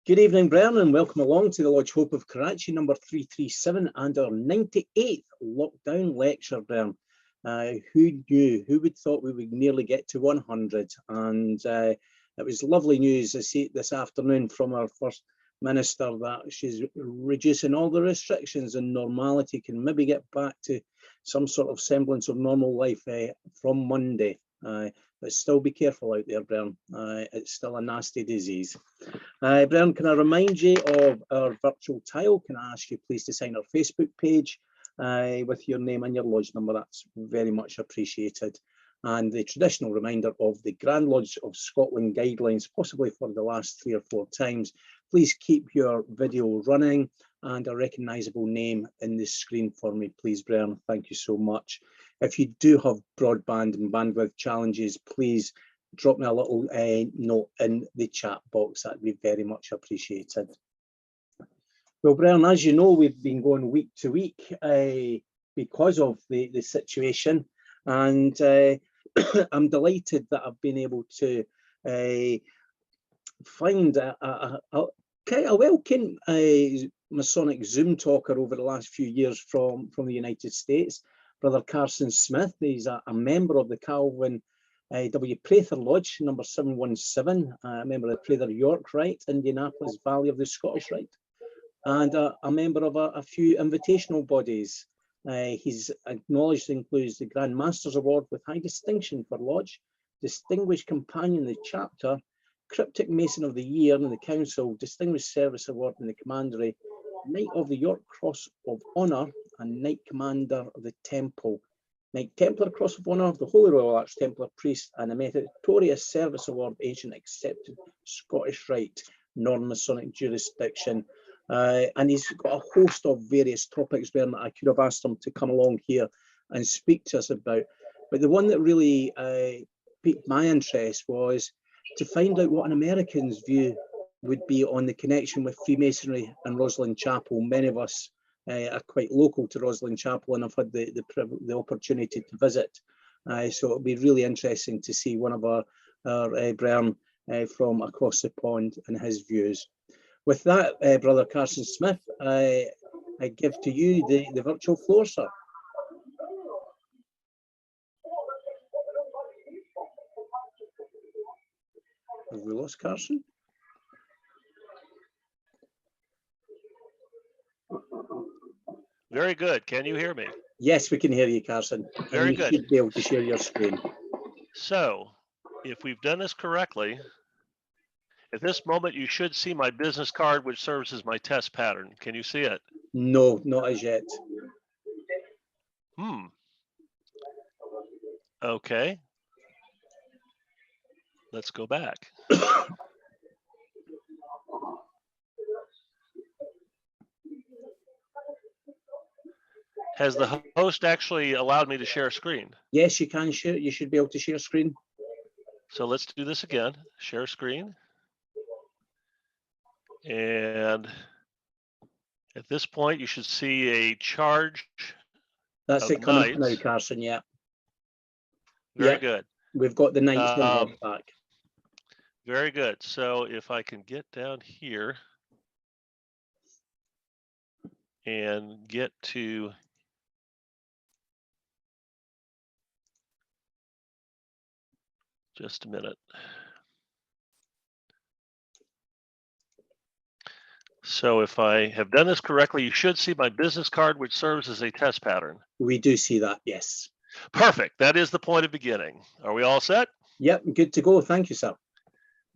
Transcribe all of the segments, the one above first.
Good evening, Brian, and welcome along to the Lodge Hope of Karachi, number 337, and our 98th lockdown lecture, Brian. Who knew? Who would thought we would nearly get to 100? And it was lovely news I see this afternoon from our First Minister that she's reducing all the restrictions and normality can maybe get back to some sort of semblance of normal life from Monday. But still be careful out there, Brian. It's still a nasty disease. Brian, can I remind you of our virtual tile? Can I ask you please to sign our Facebook page with your name and your lodge number? That's very much appreciated. And the traditional reminder of the Grand Lodge of Scotland guidelines, possibly for the last 3 or 4 times. Please keep your video running and a recognisable name in the screen for me, please, Brian. Thank you so much. If you do have broadband and bandwidth challenges, please drop me a little note in the chat box. That'd be very much appreciated. Well, Brian, as you know, we've been going week to week because of the situation, and I'm delighted that I've been able to find a welcome Masonic Zoom talker over the last few years from the United States, Brother Carson Smith. He's a member of the Calvin W. Prather Lodge, number 717, a member of the Prather York Rite, Indianapolis Valley of the Scottish Rite, and a member of a few invitational bodies. He's acknowledged includes the Grand Masters Award with high distinction for Lodge, Distinguished Companion in the Chapter, Cryptic Mason of the Year in the Council, Distinguished Service Award in the Commandery, Knight of the York Cross of Honour, and Knight Commander of the Temple, Knight Templar Cross of Honour, the Holy Royal Arch Templar Priest, and a Meritorious Service Award, Ancient Accepted Scottish Rite, non-Masonic jurisdiction. And he's got a host of various topics there that I could have asked him to come along here and speak to us about. But the one that really piqued my interest was to find out what an American's view would be on the connection with Freemasonry and Rosslyn Chapel. Many of us are quite local to Rosslyn Chapel, and I've had the opportunity to visit. So it'll be really interesting to see one of our Brian from across the pond and his views. With that, Brother Carson Smith, I give to you the virtual floor, sir. Have we lost Carson? Very good. Can you hear me? Yes, we can hear you, Carson. Very good. You should be able to share your screen. So, if we've done this correctly, at this moment you should see my business card, which serves as my test pattern. Can you see it? No, not as yet. Okay. Let's go back. Has the host actually allowed me to share screen? Yes, you can share. You should be able to share screen. So let's do this again. Share screen. And at this point, you should see a charge. That's it coming up now, Carson. Yeah. Very good. We've got the Knights back. Very good. So if I can get down here and get to just a minute. So if I have done this correctly, you should see my business card, which serves as a test pattern. We do see that, yes. Perfect. That is the point of beginning. Are we all set? Yep, good to go. Thank you, sir.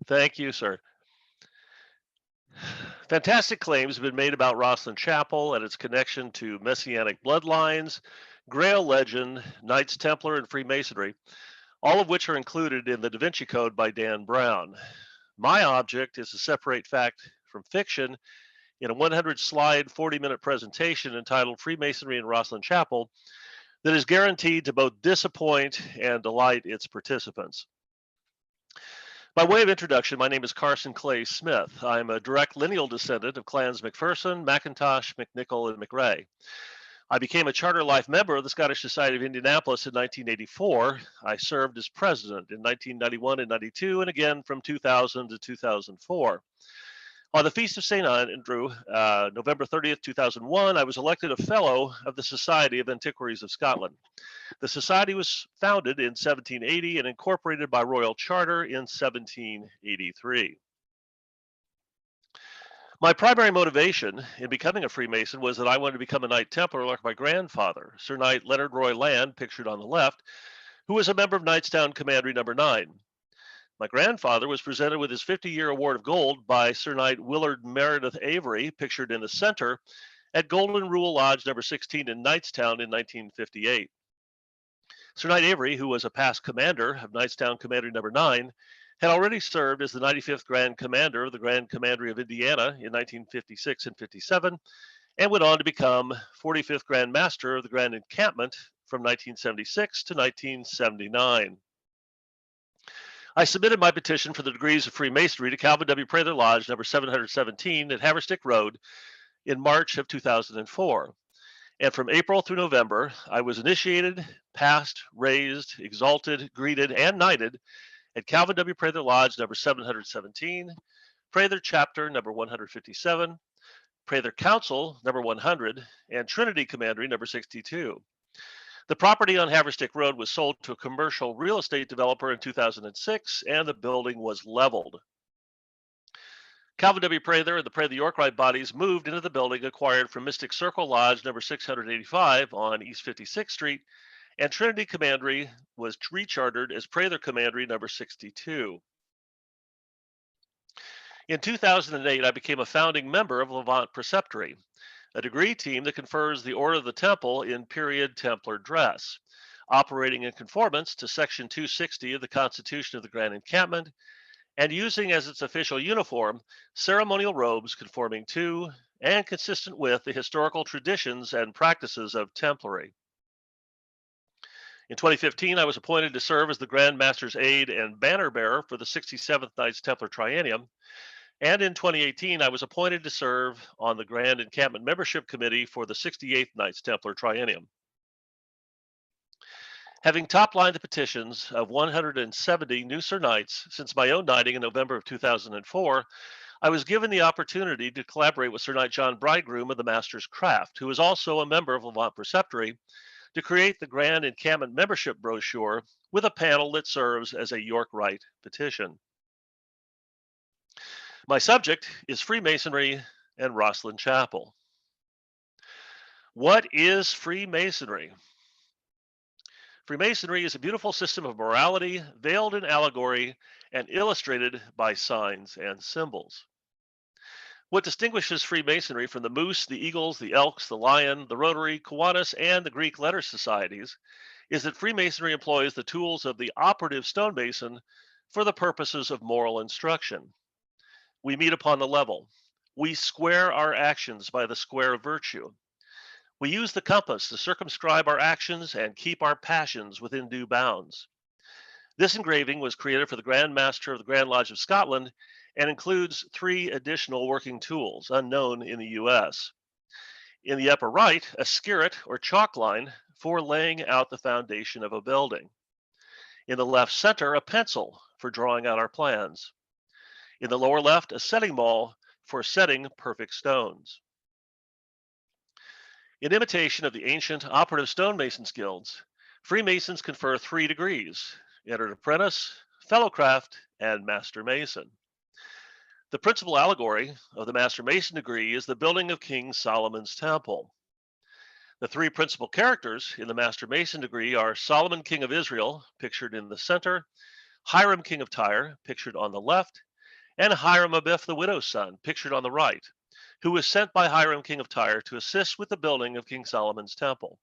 Thank you, sir. Fantastic claims have been made about Rosslyn Chapel and its connection to Messianic bloodlines, Grail legend, Knights Templar, and Freemasonry, all of which are included in the Da Vinci Code by Dan Brown. My object is to separate fact from fiction in a 100-slide, 40-minute presentation entitled Freemasonry in Rosslyn Chapel that is guaranteed to both disappoint and delight its participants. By way of introduction, my name is Carson Clay Smith. I'm a direct lineal descendant of clans McPherson, McIntosh, McNichol, and McRae. I became a charter life member of the Scottish Society of Indianapolis in 1984. I served as president in 1991 and 92, and again from 2000 to 2004. On the Feast of St. Andrew, November 30th, 2001, I was elected a Fellow of the Society of Antiquaries of Scotland. The Society was founded in 1780 and incorporated by Royal Charter in 1783. My primary motivation in becoming a Freemason was that I wanted to become a Knight Templar like my grandfather, Sir Knight Leonard Roy Land, pictured on the left, who was a member of Knightstown Commandery No. 9. My grandfather was presented with his 50-year award of gold by Sir Knight Willard Meredith Avery, pictured in the center, at Golden Rule Lodge No. 16 in Knightstown in 1958. Sir Knight Avery, who was a past commander of Knightstown Commandery No. 9, had already served as the 95th Grand Commander of the Grand Commandery of Indiana in 1956 and 57, and went on to become 45th Grand Master of the Grand Encampment from 1976 to 1979. I submitted my petition for the degrees of Freemasonry to Calvin W. Prather Lodge number 717 at Haverstick Road in March of 2004. And from April through November, I was initiated, passed, raised, exalted, greeted, and knighted at Calvin W. Prather Lodge number 717, Prather Chapter number 157, Prather Council number 100, and Trinity Commandery number 62. The property on Haverstick Road was sold to a commercial real estate developer in 2006, and the building was leveled. Calvin W. Prather and the Prather Yorkright bodies moved into the building acquired from Mystic Circle Lodge number 685 on East 56th Street, and Trinity Commandery was rechartered as Prather Commandery number 62. In 2008, I became a founding member of Levant Preceptory, a degree team that confers the Order of the Temple in period Templar dress, operating in conformance to Section 260 of the Constitution of the Grand Encampment, and using as its official uniform ceremonial robes conforming to and consistent with the historical traditions and practices of Templary. In 2015, I was appointed to serve as the Grand Master's aide and banner bearer for the 67th Knights Templar Triennium. And in 2018, I was appointed to serve on the Grand Encampment Membership Committee for the 68th Knights Templar Triennium. Having top-lined the petitions of 170 new Sir Knights since my own knighting in November of 2004, I was given the opportunity to collaborate with Sir Knight John Bridegroom of the Master's Craft, who is also a member of Levant Preceptory, to create the Grand Encampment Membership Brochure with a panel that serves as a Yorkright petition. My subject is Freemasonry and Rosslyn Chapel. What is Freemasonry? Freemasonry is a beautiful system of morality, veiled in allegory, and illustrated by signs and symbols. What distinguishes Freemasonry from the Moose, the Eagles, the Elks, the Lion, the Rotary, Kiwanis, and the Greek letter societies is that Freemasonry employs the tools of the operative stonemason for the purposes of moral instruction. We meet upon the level. We square our actions by the square of virtue. We use the compass to circumscribe our actions and keep our passions within due bounds. This engraving was created for the Grand Master of the Grand Lodge of Scotland and includes 3 additional working tools unknown in the US. In the upper right, a skirt or chalk line for laying out the foundation of a building. In the left center, a pencil for drawing out our plans. In the lower left, a setting maul for setting perfect stones. In imitation of the ancient operative stonemasons guilds, Freemasons confer 3 degrees: entered apprentice, fellowcraft, and master mason. The principal allegory of the Master Mason degree is the building of King Solomon's Temple. The 3 principal characters in the Master Mason degree are Solomon, King of Israel, pictured in the center, Hiram, King of Tyre, pictured on the left, and Hiram Abiff, the widow's son, pictured on the right, who was sent by Hiram, King of Tyre, to assist with the building of King Solomon's Temple.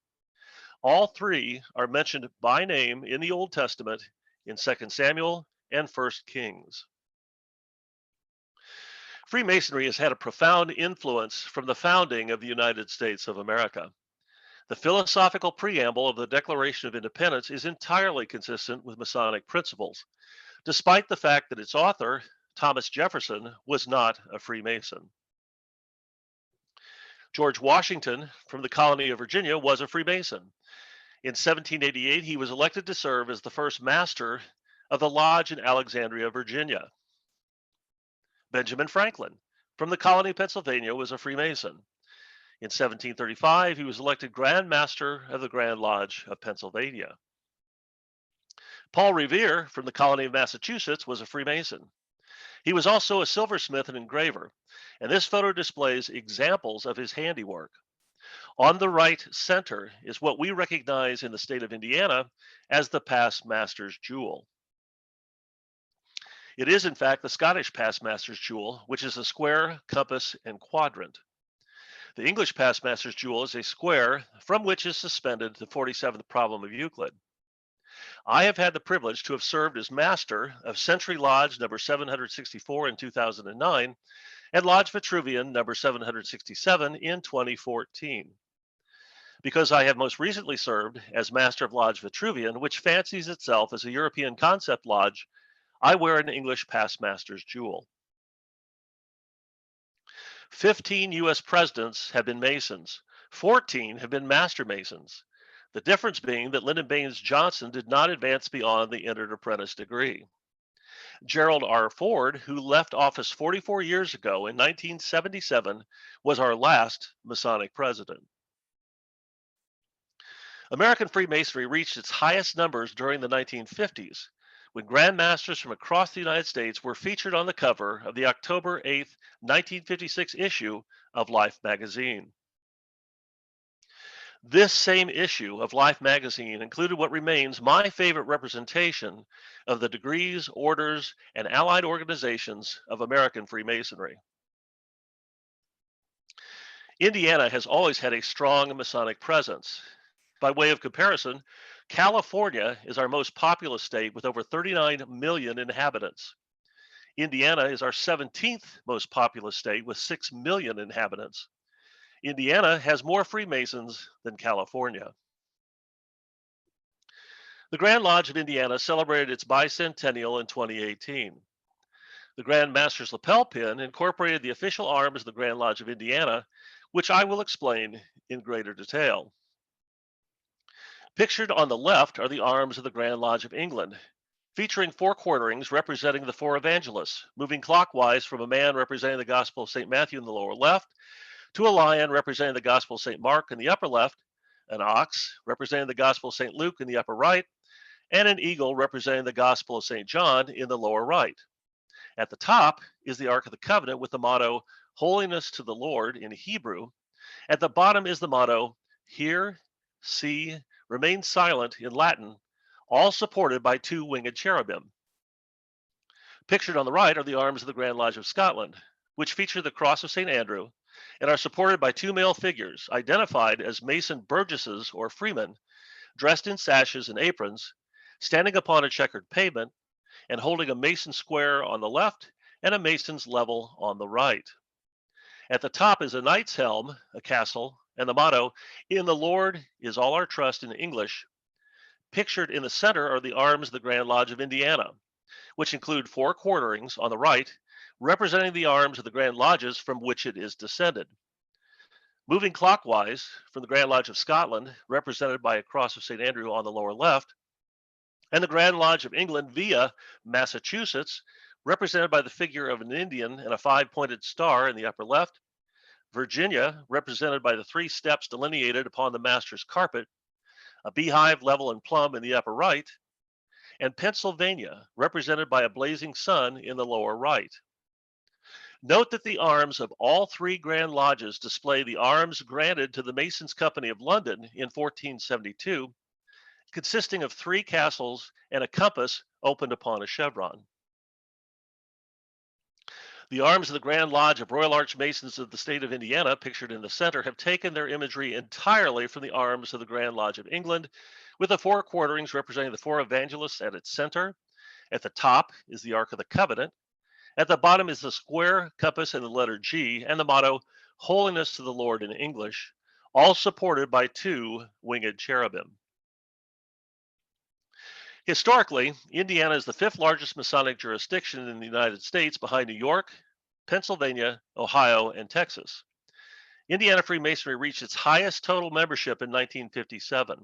All 3 are mentioned by name in the Old Testament in 2 Samuel and 1 Kings. Freemasonry has had a profound influence from the founding of the United States of America. The philosophical preamble of the Declaration of Independence is entirely consistent with Masonic principles, despite the fact that its author, Thomas Jefferson, was not a Freemason. George Washington, from the colony of Virginia, was a Freemason. In 1788, he was elected to serve as the first master of the lodge in Alexandria, Virginia. Benjamin Franklin, from the colony of Pennsylvania was a Freemason. In 1735, he was elected Grand Master of the Grand Lodge of Pennsylvania. Paul Revere, from the colony of Massachusetts, was a Freemason. He was also a silversmith and engraver, and this photo displays examples of his handiwork. On the right center is what we recognize in the state of Indiana as the Past Master's Jewel. It is, in fact, the Scottish Past Master's Jewel, which is a square, compass, and quadrant. The English Past Master's Jewel is a square from which is suspended the 47th problem of Euclid. I have had the privilege to have served as master of Century Lodge number 764 in 2009 and Lodge Vitruvian number 767 in 2014. Because I have most recently served as master of Lodge Vitruvian, which fancies itself as a European concept lodge, I wear an English Past Master's Jewel. 15 U.S. presidents have been Masons. 14 have been Master Masons. The difference being that Lyndon Baines Johnson did not advance beyond the entered apprentice degree. Gerald R. Ford, who left office 44 years ago in 1977, was our last Masonic president. American Freemasonry reached its highest numbers during the 1950s, when Grand Masters from across the United States were featured on the cover of the October 8, 1956 issue of Life magazine. This same issue of Life magazine included what remains my favorite representation of the degrees, orders, and allied organizations of American Freemasonry. Indiana has always had a strong Masonic presence. By way of comparison, California is our most populous state with over 39 million inhabitants. Indiana is our 17th most populous state with 6 million inhabitants. Indiana has more Freemasons than California. The Grand Lodge of Indiana celebrated its bicentennial in 2018. The Grand Master's lapel pin incorporated the official arms of the Grand Lodge of Indiana, which I will explain in greater detail. Pictured on the left are the arms of the Grand Lodge of England, featuring four quarterings representing the four evangelists, moving clockwise from a man representing the Gospel of St. Matthew in the lower left, to a lion representing the Gospel of St. Mark in the upper left, an ox representing the Gospel of St. Luke in the upper right, and an eagle representing the Gospel of St. John in the lower right. At the top is the Ark of the Covenant with the motto, Holiness to the Lord in Hebrew. At the bottom is the motto, Hear, See, Remain Silent in Latin, all supported by two winged cherubim. Pictured on the right are the arms of the Grand Lodge of Scotland, which feature the cross of St. Andrew and are supported by two male figures identified as Mason burgesses or freemen, dressed in sashes and aprons, standing upon a checkered pavement and holding a Mason square on the left and a Mason's level on the right. At the top is a knight's helm, a castle, and the motto, In the Lord is all our trust in English. Pictured in the center are the arms of the Grand Lodge of Indiana, which include four quarterings on the right, representing the arms of the Grand Lodges from which it is descended. Moving clockwise from the Grand Lodge of Scotland, represented by a cross of St. Andrew on the lower left, and the Grand Lodge of England via Massachusetts, represented by the figure of an Indian and a five-pointed star in the upper left, Virginia, represented by the three steps delineated upon the master's carpet, a beehive, level, and plumb in the upper right, and Pennsylvania, represented by a blazing sun in the lower right. Note that the arms of all three Grand Lodges display the arms granted to the Masons' Company of London in 1472, consisting of three castles and a compass opened upon a chevron. The arms of the Grand Lodge of Royal Arch Masons of the state of Indiana, pictured in the center, have taken their imagery entirely from the arms of the Grand Lodge of England, with the four quarterings representing the four evangelists at its center. At the top is the Ark of the Covenant. At the bottom is the square, compass, and the letter G, and the motto, Holiness to the Lord in English, all supported by two winged cherubim. Historically, Indiana is the fifth largest Masonic jurisdiction in the United States behind New York, Pennsylvania, Ohio, and Texas. Indiana Freemasonry reached its highest total membership in 1957.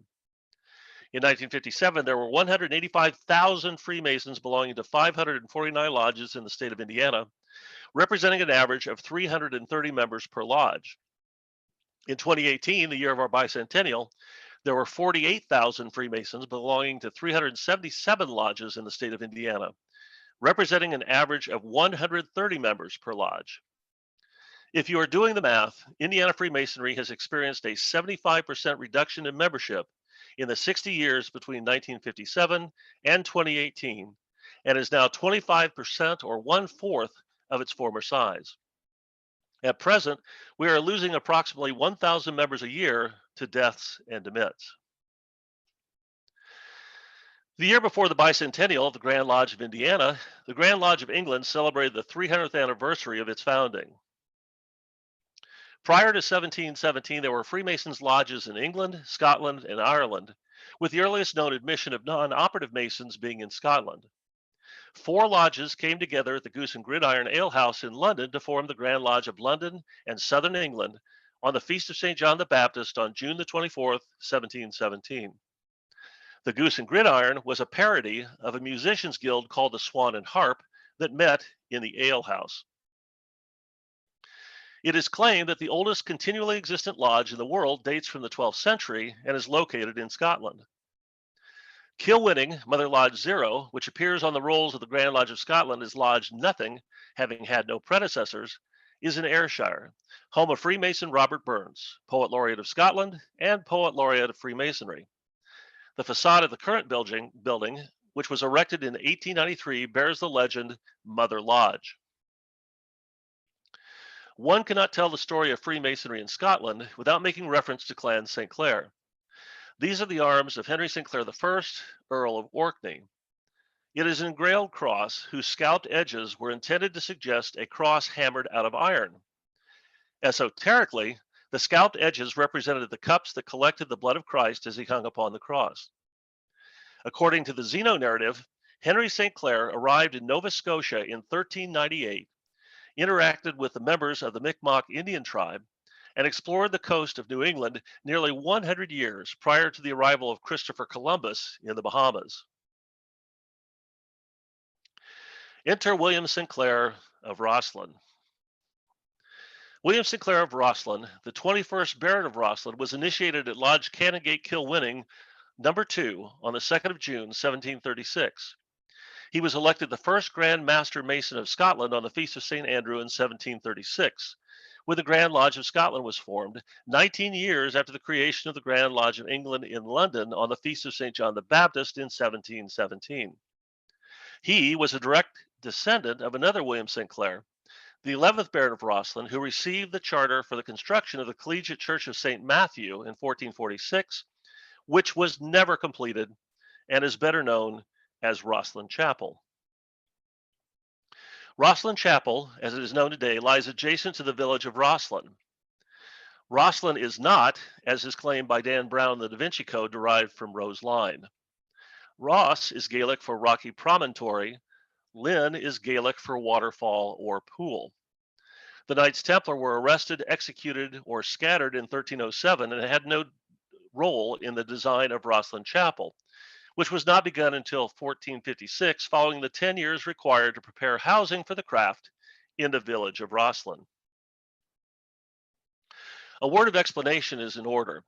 In 1957, there were 185,000 Freemasons belonging to 549 lodges in the state of Indiana, representing an average of 330 members per lodge. In 2018, the year of our bicentennial, there were 48,000 Freemasons belonging to 377 lodges in the state of Indiana, representing an average of 130 members per lodge. If you are doing the math, Indiana Freemasonry has experienced a 75% reduction in membership in the 60 years between 1957 and 2018, and is now 25% or 1/4 of its former size. At present, we are losing approximately 1,000 members a year to deaths and demits. The year before the bicentennial of the Grand Lodge of Indiana, the Grand Lodge of England celebrated the 300th anniversary of its founding. Prior to 1717, there were Freemasons lodges in England, Scotland, and Ireland, with the earliest known admission of non-operative Masons being in Scotland. 4 lodges came together at the Goose and Gridiron Ale House in London to form the Grand Lodge of London and Southern England on the Feast of St. John the Baptist on June the 24th, 1717. The Goose and Gridiron was a parody of a musicians' guild called the Swan and Harp that met in the ale house. It is claimed that the oldest continually existent lodge in the world dates from the 12th century and is located in Scotland. Kilwinning, Mother Lodge 0, which appears on the rolls of the Grand Lodge of Scotland as Lodge Nothing, having had no predecessors, is in Ayrshire, home of Freemason Robert Burns, Poet Laureate of Scotland and Poet Laureate of Freemasonry. The facade of the current building, which was erected in 1893, bears the legend Mother Lodge. One cannot tell the story of Freemasonry in Scotland without making reference to Clan Sinclair. These are the arms of Henry Sinclair I, Earl of Orkney. It is an engrailed cross whose scalped edges were intended to suggest a cross hammered out of iron. Esoterically, the scalped edges represented the cups that collected the blood of Christ as he hung upon the cross. According to the Zeno narrative, Henry St. Clair arrived in Nova Scotia in 1398, interacted with the members of the Mi'kmaq Indian tribe, and explored the coast of New England nearly 100 years prior to the arrival of Christopher Columbus in the Bahamas. Enter William Sinclair of Rosslyn. William Sinclair of Rosslyn, the 21st Baron of Rosslyn, was initiated at Lodge Canongate Kilwinning No. 2 on the 2nd of June, 1736. He was elected the first Grand Master Mason of Scotland on the Feast of St. Andrew in 1736, when the Grand Lodge of Scotland was formed, 19 years after the creation of the Grand Lodge of England in London on the Feast of St. John the Baptist in 1717. He was a direct descendant of another William Sinclair, the 11th Baron of Rosslyn, who received the charter for the construction of the Collegiate Church of St. Matthew in 1446, which was never completed and is better known as Rosslyn Chapel. Rosslyn Chapel, as it is known today, lies adjacent to the village of Rosslyn. Rosslyn is not, as is claimed by Dan Brown, the Da Vinci Code, derived from Rose Line. Ross is Gaelic for rocky promontory. Lynn is Gaelic for waterfall or pool. The Knights Templar were arrested, executed, or scattered in 1307 and had no role in the design of Rosslyn Chapel, which was not begun until 1456, following the 10 years required to prepare housing for the craft in the village of Rosslyn. A word of explanation is in order.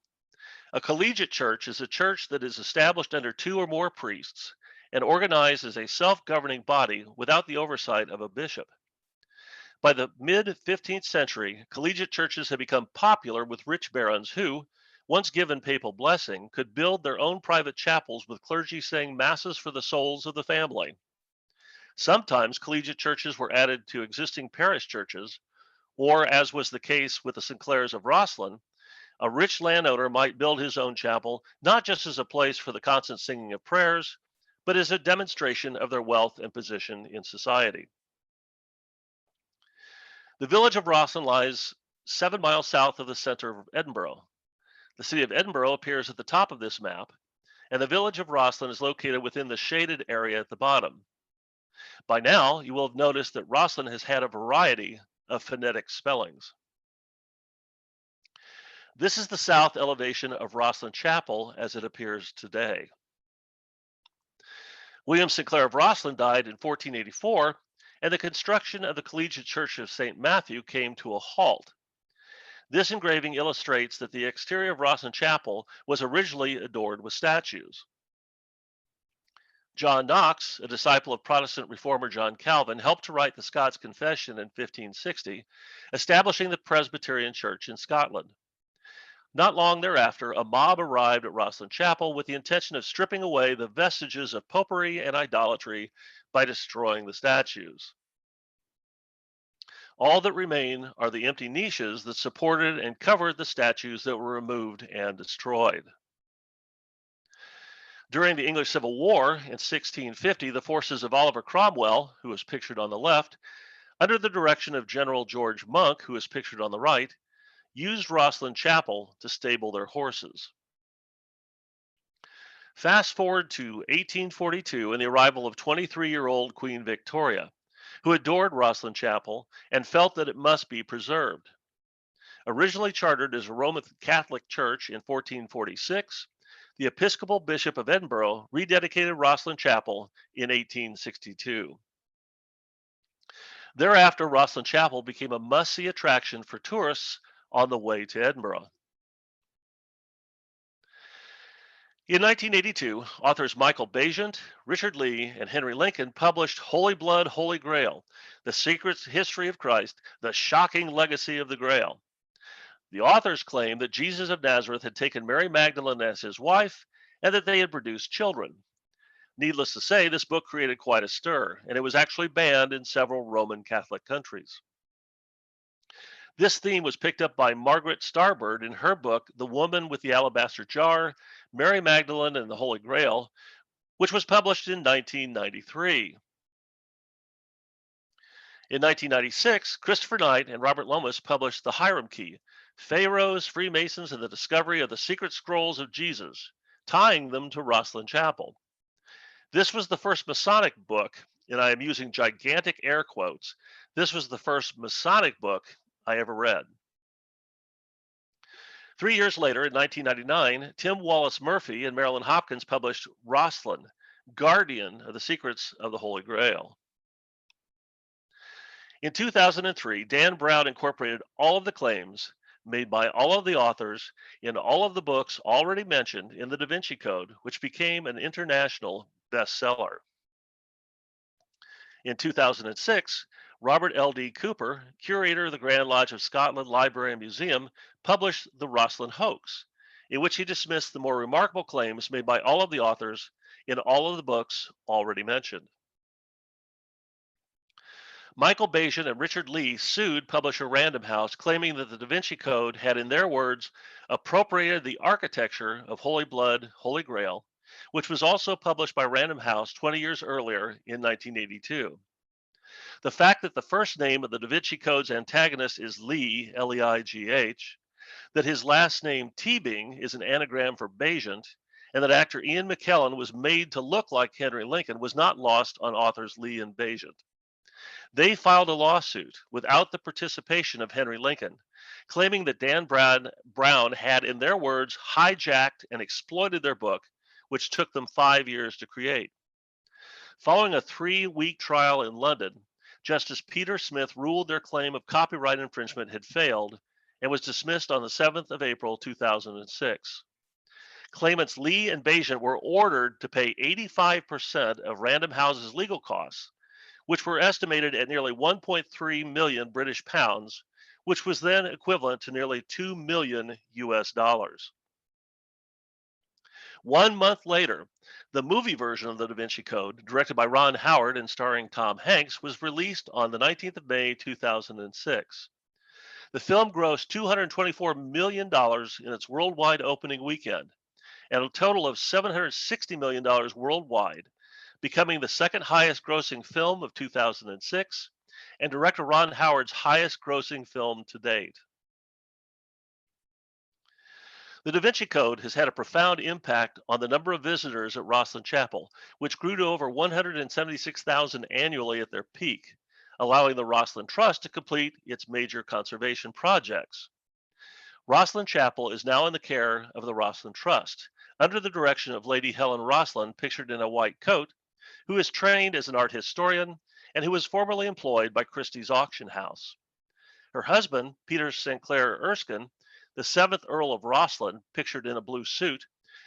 A collegiate church is a church that is established under 2 or more priests and organized as a self-governing body without the oversight of a bishop. By the mid-15th century, collegiate churches had become popular with rich barons who, once given papal blessing, could build their own private chapels with clergy saying masses for the souls of the family. Sometimes collegiate churches were added to existing parish churches, or as was the case with the Sinclairs of Rosslyn, a rich landowner might build his own chapel, not just as a place for the constant singing of prayers, but as a demonstration of their wealth and position in society. The village of Roston lies 7 miles south of the center of Edinburgh. The city of Edinburgh appears at the top of this map, and the village of Rosslyn is located within the shaded area at the bottom. By now, you will have noticed that Rosslyn has had a variety of phonetic spellings. This is the south elevation of Rosslyn Chapel as it appears today. William Sinclair of Rosslyn died in 1484 and the construction of the Collegiate Church of St. Matthew came to a halt. This engraving illustrates that the exterior of Rosslyn Chapel was originally adorned with statues. John Knox, a disciple of Protestant reformer John Calvin, helped to write the Scots Confession in 1560, establishing the Presbyterian Church in Scotland. Not long thereafter, a mob arrived at Rosslyn Chapel with the intention of stripping away the vestiges of popery and idolatry by destroying the statues. All that remain are the empty niches that supported and covered the statues that were removed and destroyed. During the English Civil War in 1650, the forces of Oliver Cromwell, who is pictured on the left, under the direction of General George Monk, who is pictured on the right, used Rosslyn Chapel to stable their horses. Fast forward to 1842 and the arrival of 23-year-old Queen Victoria, who adored Rosslyn Chapel and felt that it must be preserved. Originally chartered as a Roman Catholic church in 1446, the Episcopal Bishop of Edinburgh rededicated Rosslyn Chapel in 1862. Thereafter, Rosslyn Chapel became a must-see attraction for tourists on the way to Edinburgh. In 1982, authors Michael Bagent, Richard Lee, and Henry Lincoln published Holy Blood, Holy Grail, The Secret History of Christ, The Shocking Legacy of the Grail. The authors claimed that Jesus of Nazareth had taken Mary Magdalene as his wife and that they had produced children. Needless to say, this book created quite a stir, and it was actually banned in several Roman Catholic countries. This theme was picked up by Margaret Starbird in her book, The Woman with the Alabaster Jar, Mary Magdalene and the Holy Grail, which was published in 1993. In 1996, Christopher Knight and Robert Lomas published The Hiram Key, Pharaohs, Freemasons, and the Discovery of the Secret Scrolls of Jesus, tying them to Rosslyn Chapel. This was the first Masonic book, and I am using gigantic air quotes. This was the first Masonic book I ever read. 3 years later, in 1999, Tim Wallace Murphy and Marilyn Hopkins published Rosslyn, Guardian of the Secrets of the Holy Grail. In 2003, Dan Brown incorporated all of the claims made by all of the authors in all of the books already mentioned in the Da Vinci Code, which became an international bestseller. In 2006, Robert L.D. Cooper, curator of the Grand Lodge of Scotland Library and Museum, published The Rosslyn Hoax, in which he dismissed the more remarkable claims made by all of the authors in all of the books already mentioned. Michael Bagent and Richard Lee sued publisher Random House, claiming that the Da Vinci Code had, in their words, appropriated the architecture of Holy Blood, Holy Grail, which was also published by Random House 20 years earlier in 1982. The fact that the first name of the Da Vinci Code's antagonist is Lee, L-E-I-G-H, that his last name Teabing is an anagram for Bagent, and that actor Ian McKellen was made to look like Henry Lincoln was not lost on authors Lee and Bagent. They filed a lawsuit without the participation of Henry Lincoln, claiming that Dan Brown had, in their words, hijacked and exploited their book, which took them 5 years to create. Following a 3-week trial in London, Justice Peter Smith ruled their claim of copyright infringement had failed and was dismissed on the 7th of April 2006. Claimants Lee and Bagent were ordered to pay 85% of Random House's legal costs, which were estimated at nearly 1.3 million British pounds, which was then equivalent to nearly $2 million US. 1 month later, the movie version of the Da Vinci Code, directed by Ron Howard and starring Tom Hanks, was released on the 19th of May 2006. The film grossed $224 million in its worldwide opening weekend, and a total of $760 million worldwide, becoming the second highest grossing film of 2006 and director Ron Howard's highest grossing film to date. The Da Vinci Code has had a profound impact on the number of visitors at Rosslyn Chapel, which grew to over 176,000 annually at their peak, allowing the Rosslyn Trust to complete its major conservation projects. Rosslyn Chapel is now in the care of the Rosslyn Trust, under the direction of Lady Helen Rosslyn, pictured in a white coat, who is trained as an art historian and who was formerly employed by Christie's auction house. Her husband, Peter Sinclair Erskine, the 7th Earl of Rosslyn, pictured in a blue suit,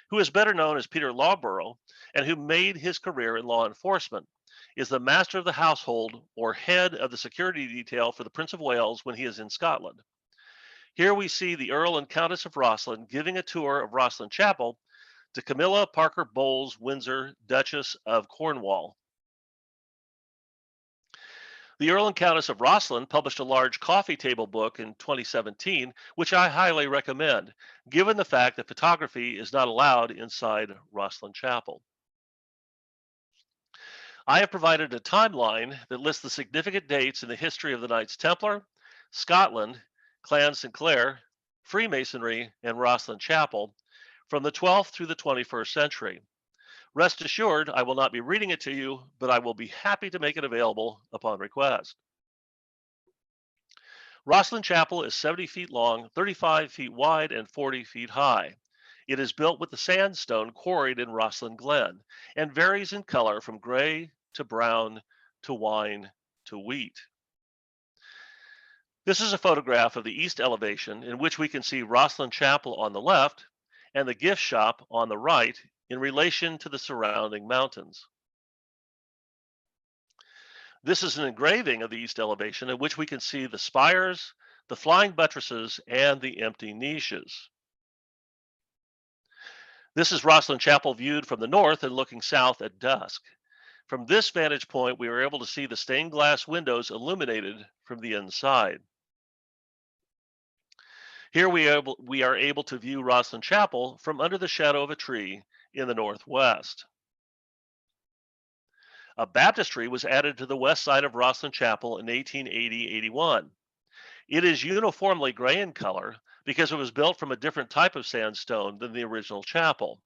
who is better known as Peter Lawborough and who made his career in law enforcement, is the master of the household or head of the security detail for the Prince of Wales when he is in Scotland. Here we see the Earl and Countess of Rosslyn giving a tour of Rosslyn Chapel to Camilla Parker Bowles Windsor, Duchess of Cornwall. The Earl and Countess of Rosslyn published a large coffee table book in 2017, which I highly recommend, given the fact that photography is not allowed inside Rosslyn Chapel. I have provided a timeline that lists the significant dates in the history of the Knights Templar, Scotland, Clan Sinclair, Freemasonry, and Rosslyn Chapel from the 12th through the 21st century. Rest assured, I will not be reading it to you, but I will be happy to make it available upon request. Rosslyn Chapel is 70 feet long, 35 feet wide, and 40 feet high. It is built with the sandstone quarried in Rosslyn Glen and varies in color from gray to brown to wine to wheat. This is a photograph of the east elevation in which we can see Rosslyn Chapel on the left and the gift shop on the right in relation to the surrounding mountains. This is an engraving of the east elevation in which we can see the spires, the flying buttresses, and the empty niches. This is Rosslyn Chapel viewed from the north and looking south at dusk. From this vantage point, we were able to see the stained glass windows illuminated from the inside. Here we are able to view Rosslyn Chapel from under the shadow of a tree in the northwest. A baptistry was added to the west side of Rosslyn Chapel in 1880-81. It is uniformly gray in color because it was built from a different type of sandstone than the original chapel.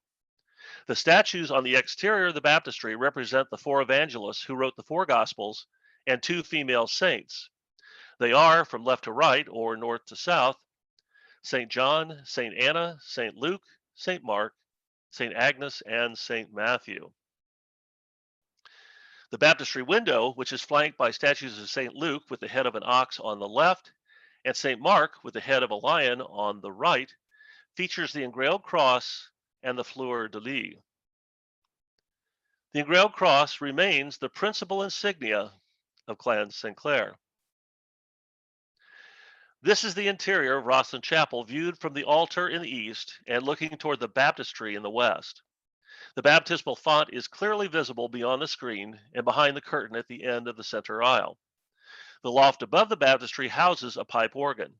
The statues on the exterior of the baptistry represent the 4 evangelists who wrote the 4 Gospels and 2 female saints. They are, from left to right or north to south, St. John, St. Anna, St. Luke, St. Mark, St. Agnes, and St. Matthew. The Baptistery Window, which is flanked by statues of St. Luke with the head of an ox on the left and St. Mark with the head of a lion on the right, features the engraved cross and the fleur de lis. The engraved cross remains the principal insignia of Clan Sinclair. This is the interior of Rosslyn Chapel viewed from the altar in the east and looking toward the baptistry in the west. The baptismal font is clearly visible beyond the screen and behind the curtain at the end of the center aisle. The loft above the baptistry houses a pipe organ.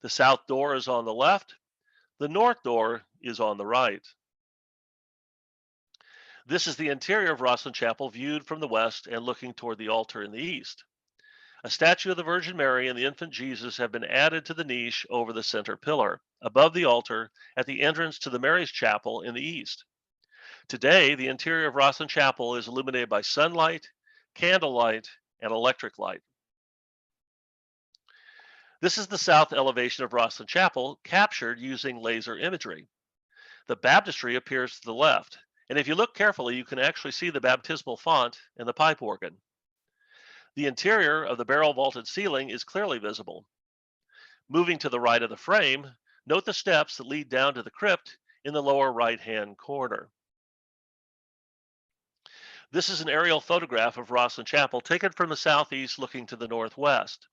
The south door is on the left. The north door is on the right. This is the interior of Rosslyn Chapel viewed from the west and looking toward the altar in the east. A statue of the Virgin Mary and the infant Jesus have been added to the niche over the center pillar, above the altar at the entrance to the Mary's Chapel in the east. Today, the interior of Rosslyn Chapel is illuminated by sunlight, candlelight, and electric light. This is the south elevation of Rosslyn Chapel, captured using laser imagery. The baptistry appears to the left, and if you look carefully, you can actually see the baptismal font and the pipe organ. The interior of the barrel vaulted ceiling is clearly visible. Moving to the right of the frame, note the steps that lead down to the crypt in the lower right-hand corner. This is an aerial photograph of Rosslyn Chapel taken from the southeast looking to the northwest.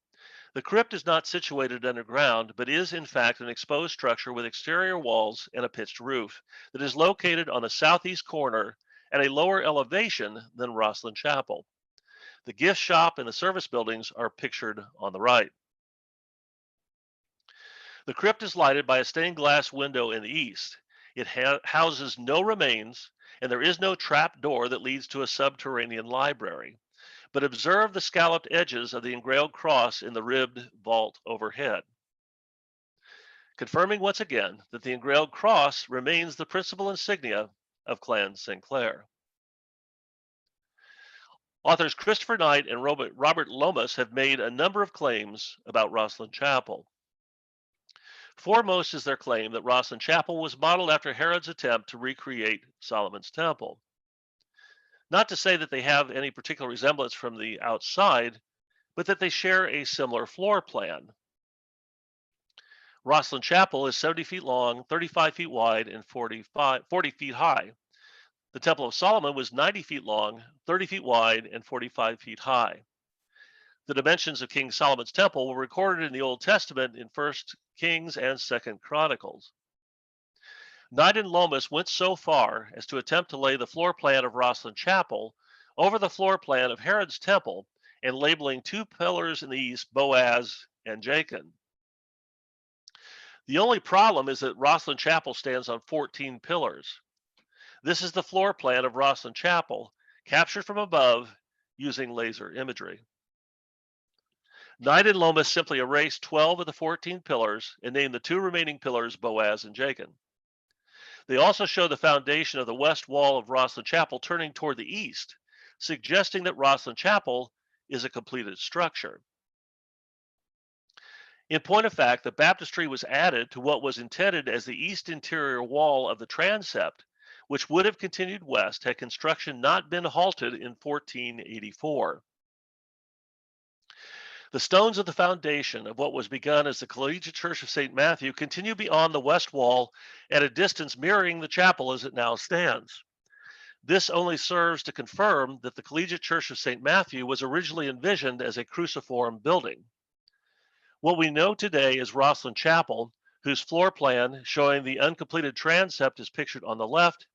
The crypt is not situated underground, but is in fact an exposed structure with exterior walls and a pitched roof that is located on the southeast corner at a lower elevation than Rosslyn Chapel. The gift shop and the service buildings are pictured on the right. The crypt is lighted by a stained glass window in the east. It houses no remains, and there is no trap door that leads to a subterranean library. But observe the scalloped edges of the engraved cross in the ribbed vault overhead, confirming once again that the engraved cross remains the principal insignia of Clan Sinclair. Authors Christopher Knight and Robert Lomas have made a number of claims about Rosslyn Chapel. Foremost is their claim that Rosslyn Chapel was modeled after Herod's attempt to recreate Solomon's Temple. Not to say that they have any particular resemblance from the outside, but that they share a similar floor plan. Rosslyn Chapel is 70 feet long, 35 feet wide, and 40 feet high. The Temple of Solomon was 90 feet long, 30 feet wide, and 45 feet high. The dimensions of King Solomon's temple were recorded in the Old Testament in 1 Kings and 2 Chronicles. Knight and Lomas went so far as to attempt to lay the floor plan of Rosslyn Chapel over the floor plan of Herod's temple and labeling two pillars in the east, Boaz and Jachin. The only problem is that Rosslyn Chapel stands on 14 pillars. This is the floor plan of Rosslyn Chapel, captured from above using laser imagery. Knight and Lomas simply erased 12 of the 14 pillars and named the two remaining pillars Boaz and Jachin. They also show the foundation of the west wall of Rosslyn Chapel turning toward the east, suggesting that Rosslyn Chapel is a completed structure. In point of fact, the baptistry was added to what was intended as the east interior wall of the transept, which would have continued west had construction not been halted in 1484. The stones of the foundation of what was begun as the Collegiate Church of St. Matthew continue beyond the west wall at a distance mirroring the chapel as it now stands. This only serves to confirm that the Collegiate Church of St. Matthew was originally envisioned as a cruciform building. What we know today as Rosslyn Chapel, whose floor plan showing the uncompleted transept is pictured on the left,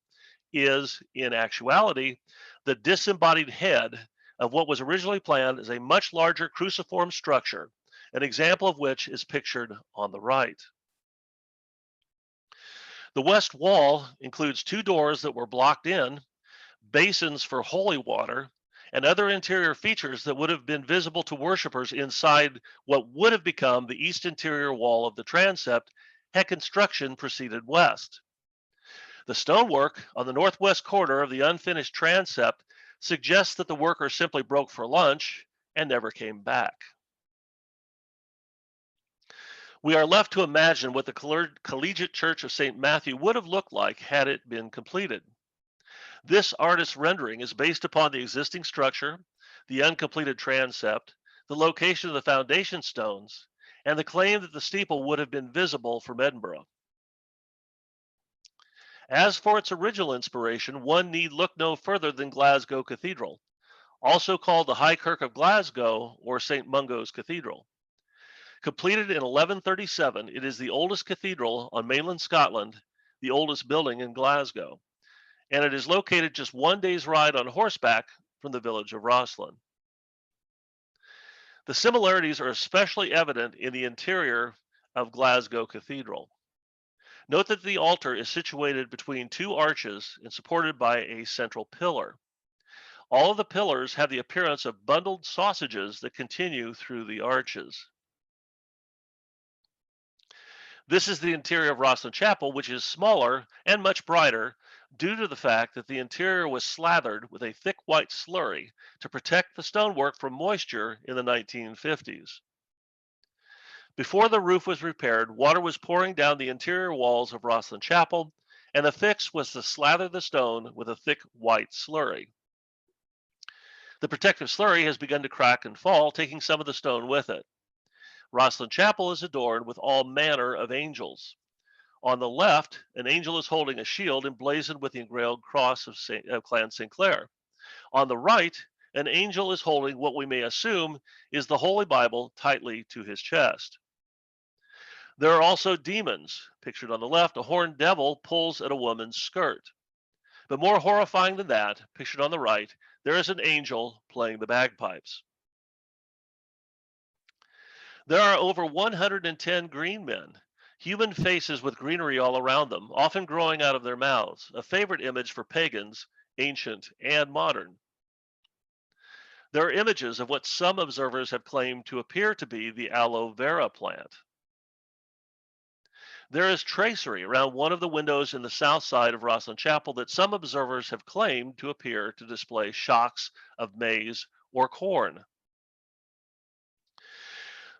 is, in actuality, the disembodied head of what was originally planned as a much larger cruciform structure, an example of which is pictured on the right. The west wall includes two doors that were blocked in, basins for holy water, and other interior features that would have been visible to worshipers inside what would have become the east interior wall of the transept had construction proceeded west. The stonework on the northwest corner of the unfinished transept suggests that the workers simply broke for lunch and never came back. We are left to imagine what the Collegiate Church of St. Matthew would have looked like had it been completed. This artist's rendering is based upon the existing structure, the uncompleted transept, the location of the foundation stones, and the claim that the steeple would have been visible from Edinburgh. As for its original inspiration, one need look no further than Glasgow Cathedral, also called the High Kirk of Glasgow or St. Mungo's Cathedral. Completed in 1137, it is the oldest cathedral on mainland Scotland, the oldest building in Glasgow, and it is located just one day's ride on horseback from the village of Rosslyn. The similarities are especially evident in the interior of Glasgow Cathedral. Note that the altar is situated between two arches and supported by a central pillar. All of the pillars have the appearance of bundled sausages that continue through the arches. This is the interior of Rosslyn Chapel, which is smaller and much brighter due to the fact that the interior was slathered with a thick white slurry to protect the stonework from moisture in the 1950s. Before the roof was repaired, water was pouring down the interior walls of Rosslyn Chapel, and the fix was to slather the stone with a thick white slurry. The protective slurry has begun to crack and fall, taking some of the stone with it. Rosslyn Chapel is adorned with all manner of angels. On the left, an angel is holding a shield emblazoned with the engraved cross of Clan Sinclair. On the right, an angel is holding what we may assume is the Holy Bible tightly to his chest. There are also demons. Pictured on the left, a horned devil pulls at a woman's skirt. But more horrifying than that, pictured on the right, there is an angel playing the bagpipes. There are over 110 green men, human faces with greenery all around them, often growing out of their mouths, a favorite image for pagans, ancient and modern. There are images of what some observers have claimed to appear to be the aloe vera plant. There is tracery around one of the windows in the south side of Rosslyn Chapel that some observers have claimed to appear to display shocks of maize or corn.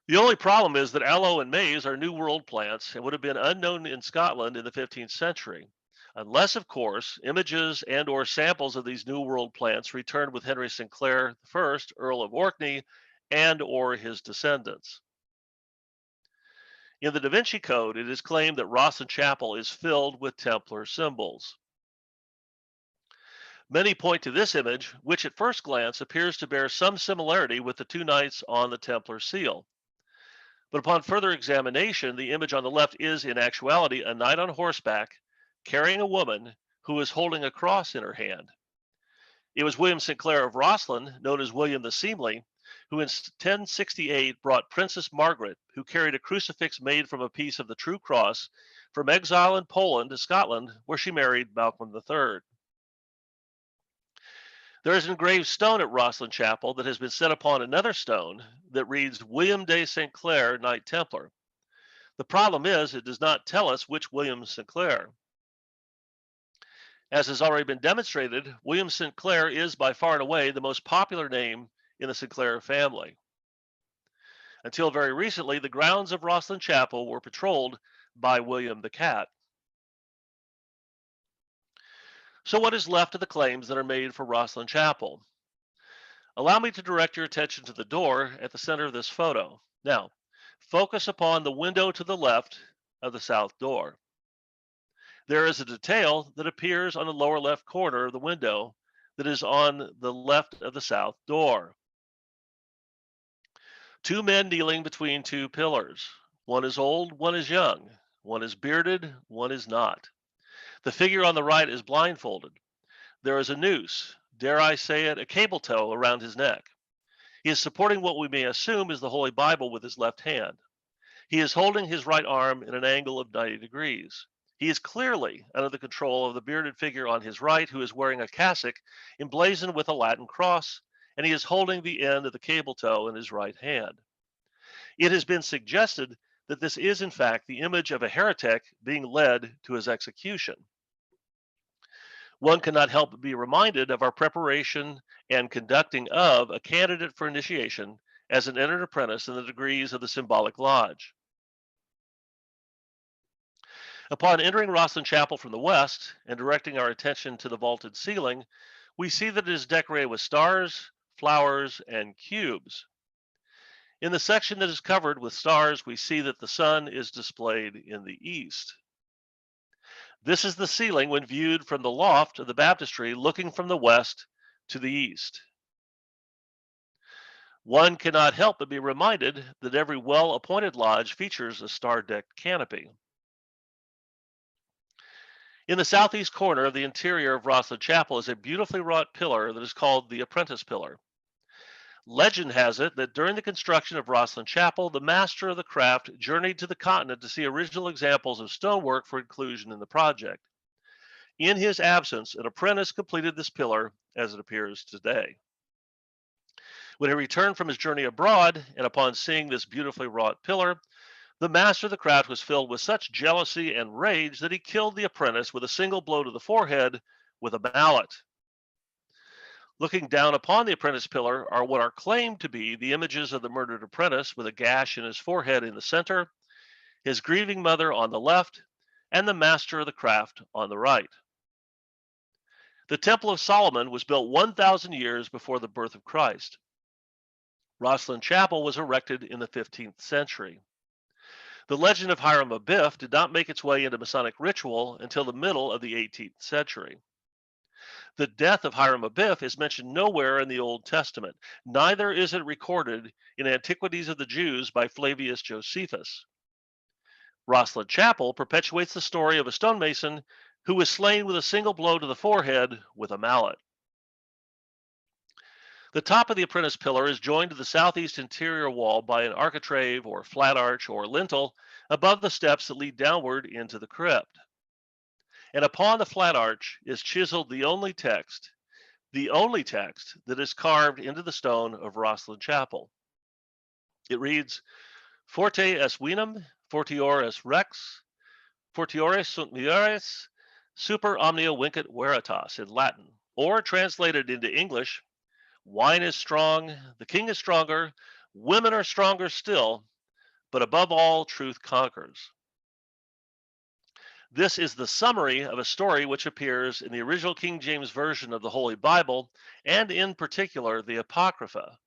The only problem is that aloe and maize are New World plants and would have been unknown in Scotland in the 15th century. unless, of course, images and or samples of these New World plants returned with Henry Sinclair I, Earl of Orkney, and or his descendants. In the Da Vinci Code, it is claimed that Rosslyn Chapel is filled with Templar symbols. Many point to this image, which at first glance appears to bear some similarity with the two knights on the Templar seal. But upon further examination, the image on the left is in actuality a knight on horseback carrying a woman who is holding a cross in her hand. It was William Sinclair of Rosslyn, known as William the Seemly, who in 1068 brought Princess Margaret, who carried a crucifix made from a piece of the true cross, from exile in Poland to Scotland, where she married Malcolm III. There is an engraved stone at Rosslyn Chapel that has been set upon another stone that reads William de St. Clair, Knight Templar. The problem is it does not tell us which William Sinclair. As has already been demonstrated, William Sinclair is by far and away the most popular name in the Sinclair family. Until very recently, the grounds of Rosslyn Chapel were patrolled by William the Cat. So what is left of the claims that are made for Rosslyn Chapel? Allow me to direct your attention to the door at the center of this photo. Now, focus upon the window to the left of the south door. There is a detail that appears on the lower left corner of the window that is on the left of the south door. Two men kneeling between two pillars. One is old, one is young. One is bearded, one is not. The figure on the right is blindfolded. There is a noose, dare I say it, a cable tow around his neck. He is supporting what we may assume is the Holy Bible with his left hand. He is holding his right arm in an angle of 90 degrees. He is clearly under the control of the bearded figure on his right, who is wearing a cassock emblazoned with a Latin cross, and he is holding the end of the cable tow in his right hand. It has been suggested that this is in fact the image of a heretic being led to his execution. One cannot help but be reminded of our preparation and conducting of a candidate for initiation as an entered apprentice in the degrees of the Symbolic Lodge. Upon entering Rosslyn Chapel from the west and directing our attention to the vaulted ceiling, we see that it is decorated with stars, flowers, and cubes. In the section that is covered with stars, we see that the sun is displayed in the east. This is the ceiling when viewed from the loft of the baptistry looking from the west to the east. One cannot help but be reminded that every well-appointed lodge features a star-decked canopy. In the southeast corner of the interior of Rosslyn Chapel is a beautifully wrought pillar that is called the Apprentice Pillar. Legend has it that during the construction of Rosslyn Chapel, the master of the craft journeyed to the continent to see original examples of stonework for inclusion in the project. In his absence, an apprentice completed this pillar as it appears today. When he returned from his journey abroad, and upon seeing this beautifully wrought pillar, the master of the craft was filled with such jealousy and rage that he killed the apprentice with a single blow to the forehead with a mallet. Looking down upon the apprentice pillar are what are claimed to be the images of the murdered apprentice with a gash in his forehead in the center, his grieving mother on the left, and the master of the craft on the right. The Temple of Solomon was built 1,000 years before the birth of Christ. Rosslyn Chapel was erected in the 15th century. The legend of Hiram Abiff did not make its way into Masonic ritual until the middle of the 18th century. The death of Hiram Abiff is mentioned nowhere in the Old Testament. Neither is it recorded in Antiquities of the Jews by Flavius Josephus. Rosslyn Chapel perpetuates the story of a stonemason who was slain with a single blow to the forehead with a mallet. The top of the apprentice pillar is joined to the southeast interior wall by an architrave or flat arch or lintel above the steps that lead downward into the crypt. And upon the flat arch is chiseled the only text that is carved into the stone of Rosslyn Chapel. It reads, Forte est vinum, fortior est rex, fortiores sunt mures, super omnia vincit veritas in Latin, or translated into English, wine is strong, the king is stronger, women are stronger still, but above all, truth conquers. This is the summary of a story which appears in the original King James Version of the Holy Bible, and in particular the Apocrypha.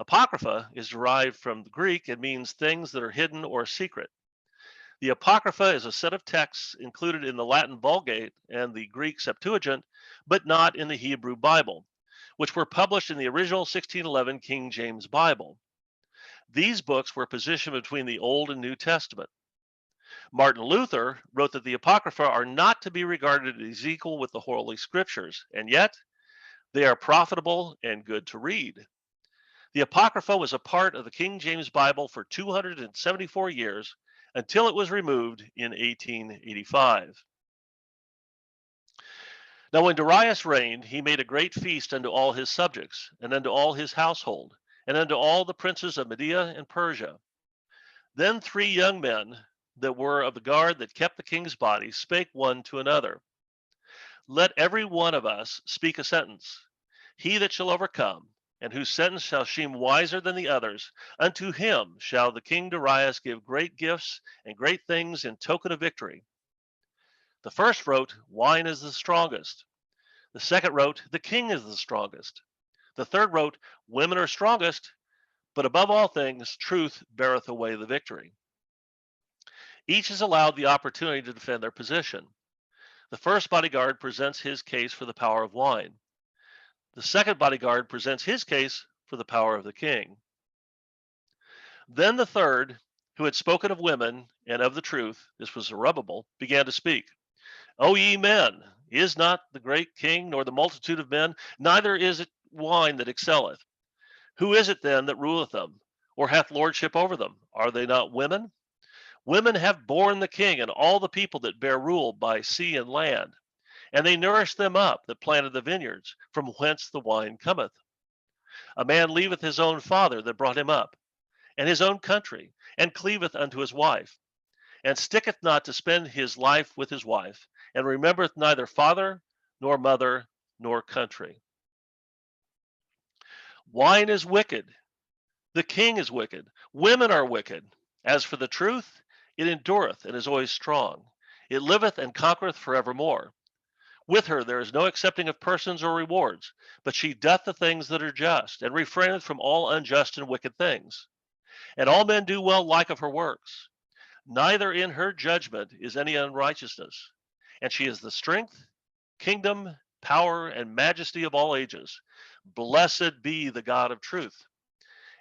Apocrypha is derived from the Greek and means things that are hidden or secret. The Apocrypha is a set of texts included in the Latin Vulgate and the Greek Septuagint, but not in the Hebrew Bible, which were published in the original 1611 King James Bible. These books were positioned between the Old and New Testament. Martin Luther wrote that the Apocrypha are not to be regarded as equal with the Holy Scriptures, and yet they are profitable and good to read. The Apocrypha was a part of the King James Bible for 274 years until it was removed in 1885. Now, when Darius reigned, he made a great feast unto all his subjects, and unto all his household, and unto all the princes of Media and Persia. Then 3 young men that were of the guard that kept the king's body spake one to another, Let every one of us speak a sentence. He that shall overcome, and whose sentence shall seem wiser than the others, unto him shall the king Darius give great gifts and great things in token of victory. The first wrote, Wine is the strongest. The second wrote, The king is the strongest. The third wrote, Women are strongest, but above all things, truth beareth away the victory. Each is allowed the opportunity to defend their position. The first bodyguard presents his case for the power of wine. The second bodyguard presents his case for the power of the king. Then the third, who had spoken of women and of the truth, this was Zerubbabel, began to speak. O ye men, is not the great king, nor the multitude of men, neither is it wine that excelleth. Who is it then that ruleth them, or hath lordship over them? Are they not women? Women have borne the king and all the people that bear rule by sea and land. And they nourish them up that planted the vineyards, from whence the wine cometh. A man leaveth his own father that brought him up, and his own country, and cleaveth unto his wife, and sticketh not to spend his life with his wife, and remembereth neither father, nor mother, nor country. Wine is wicked. The king is wicked. Women are wicked. As for the truth, it endureth and is always strong. It liveth and conquereth forevermore. With her there is no accepting of persons or rewards, but she doth the things that are just, and refraineth from all unjust and wicked things. And all men do well like of her works. Neither in her judgment is any unrighteousness. And she is the strength, kingdom, power, and majesty of all ages. Blessed be the God of truth.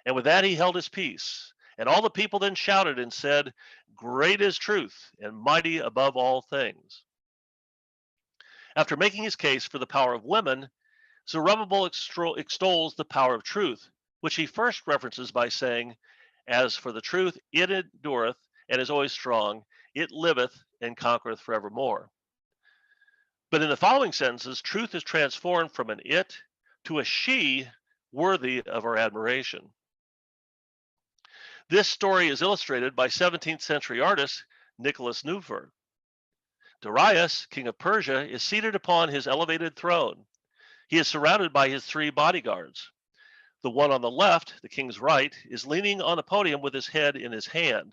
And with that he held his peace. And all the people then shouted and said, Great is truth, and mighty above all things. After making his case for the power of women, Zerubbabel extols the power of truth, which he first references by saying, As for the truth, it endureth and is always strong, it liveth and conquereth forevermore. But in the following sentences, truth is transformed from an it to a she worthy of our admiration. This story is illustrated by 17th century artist Nicholas Neuffer. Darius, king of Persia, is seated upon his elevated throne. He is surrounded by his 3 bodyguards. The one on the left, the king's right, is leaning on the podium with his head in his hand.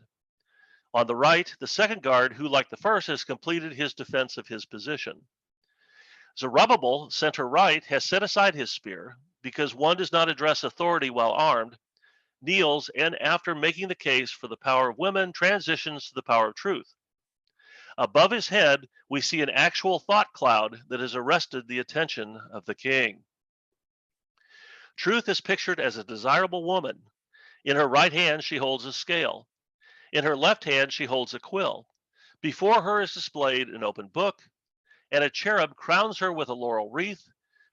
On the right, the second guard, who, like the first, has completed his defense of his position. Zerubbabel, center right, has set aside his spear, because one does not address authority while armed, kneels, and after making the case for the power of women, transitions to the power of truth. Above his head, we see an actual thought cloud that has arrested the attention of the king. Truth is pictured as a desirable woman. In her right hand, she holds a scale. In her left hand, she holds a quill. Before her is displayed an open book, and a cherub crowns her with a laurel wreath,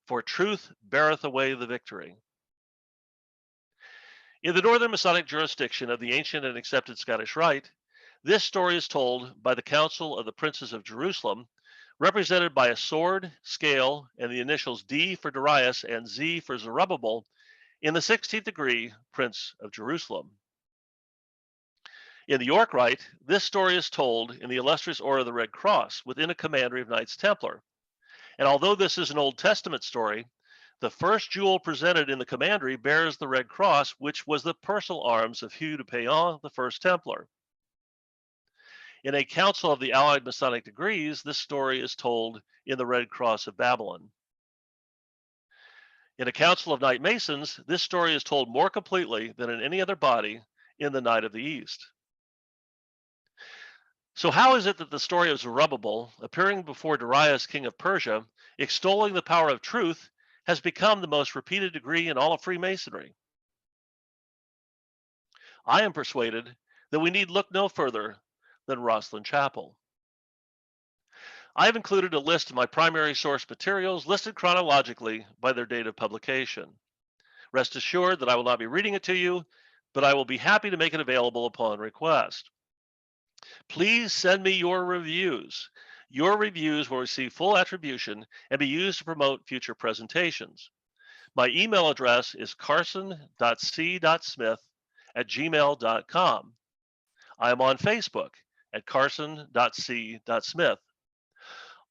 for truth beareth away the victory. In the Northern Masonic jurisdiction of the ancient and accepted Scottish Rite, this story is told by the Council of the Princes of Jerusalem, represented by a sword, scale, and the initials D for Darius and Z for Zerubbabel, in the 16th degree, Prince of Jerusalem. In the York Rite, this story is told in the illustrious Order of the Red Cross within a commandery of Knights Templar. And although this is an Old Testament story, the first jewel presented in the commandery bears the Red Cross, which was the personal arms of Hugh de Payan, the first Templar. In a council of the Allied Masonic degrees, this story is told in the Red Cross of Babylon. In a council of Knight Masons, this story is told more completely than in any other body in the Knight of the East. So how is it that the story of Zerubbabel, appearing before Darius, king of Persia, extolling the power of truth, has become the most repeated degree in all of Freemasonry? I am persuaded that we need look no further than Rosslyn Chapel. I have included a list of my primary source materials listed chronologically by their date of publication. Rest assured that I will not be reading it to you, but I will be happy to make it available upon request. Please send me your reviews. Your reviews will receive full attribution and be used to promote future presentations. My email address is carson.c.smith@gmail.com. I am on Facebook at carson.c.smith.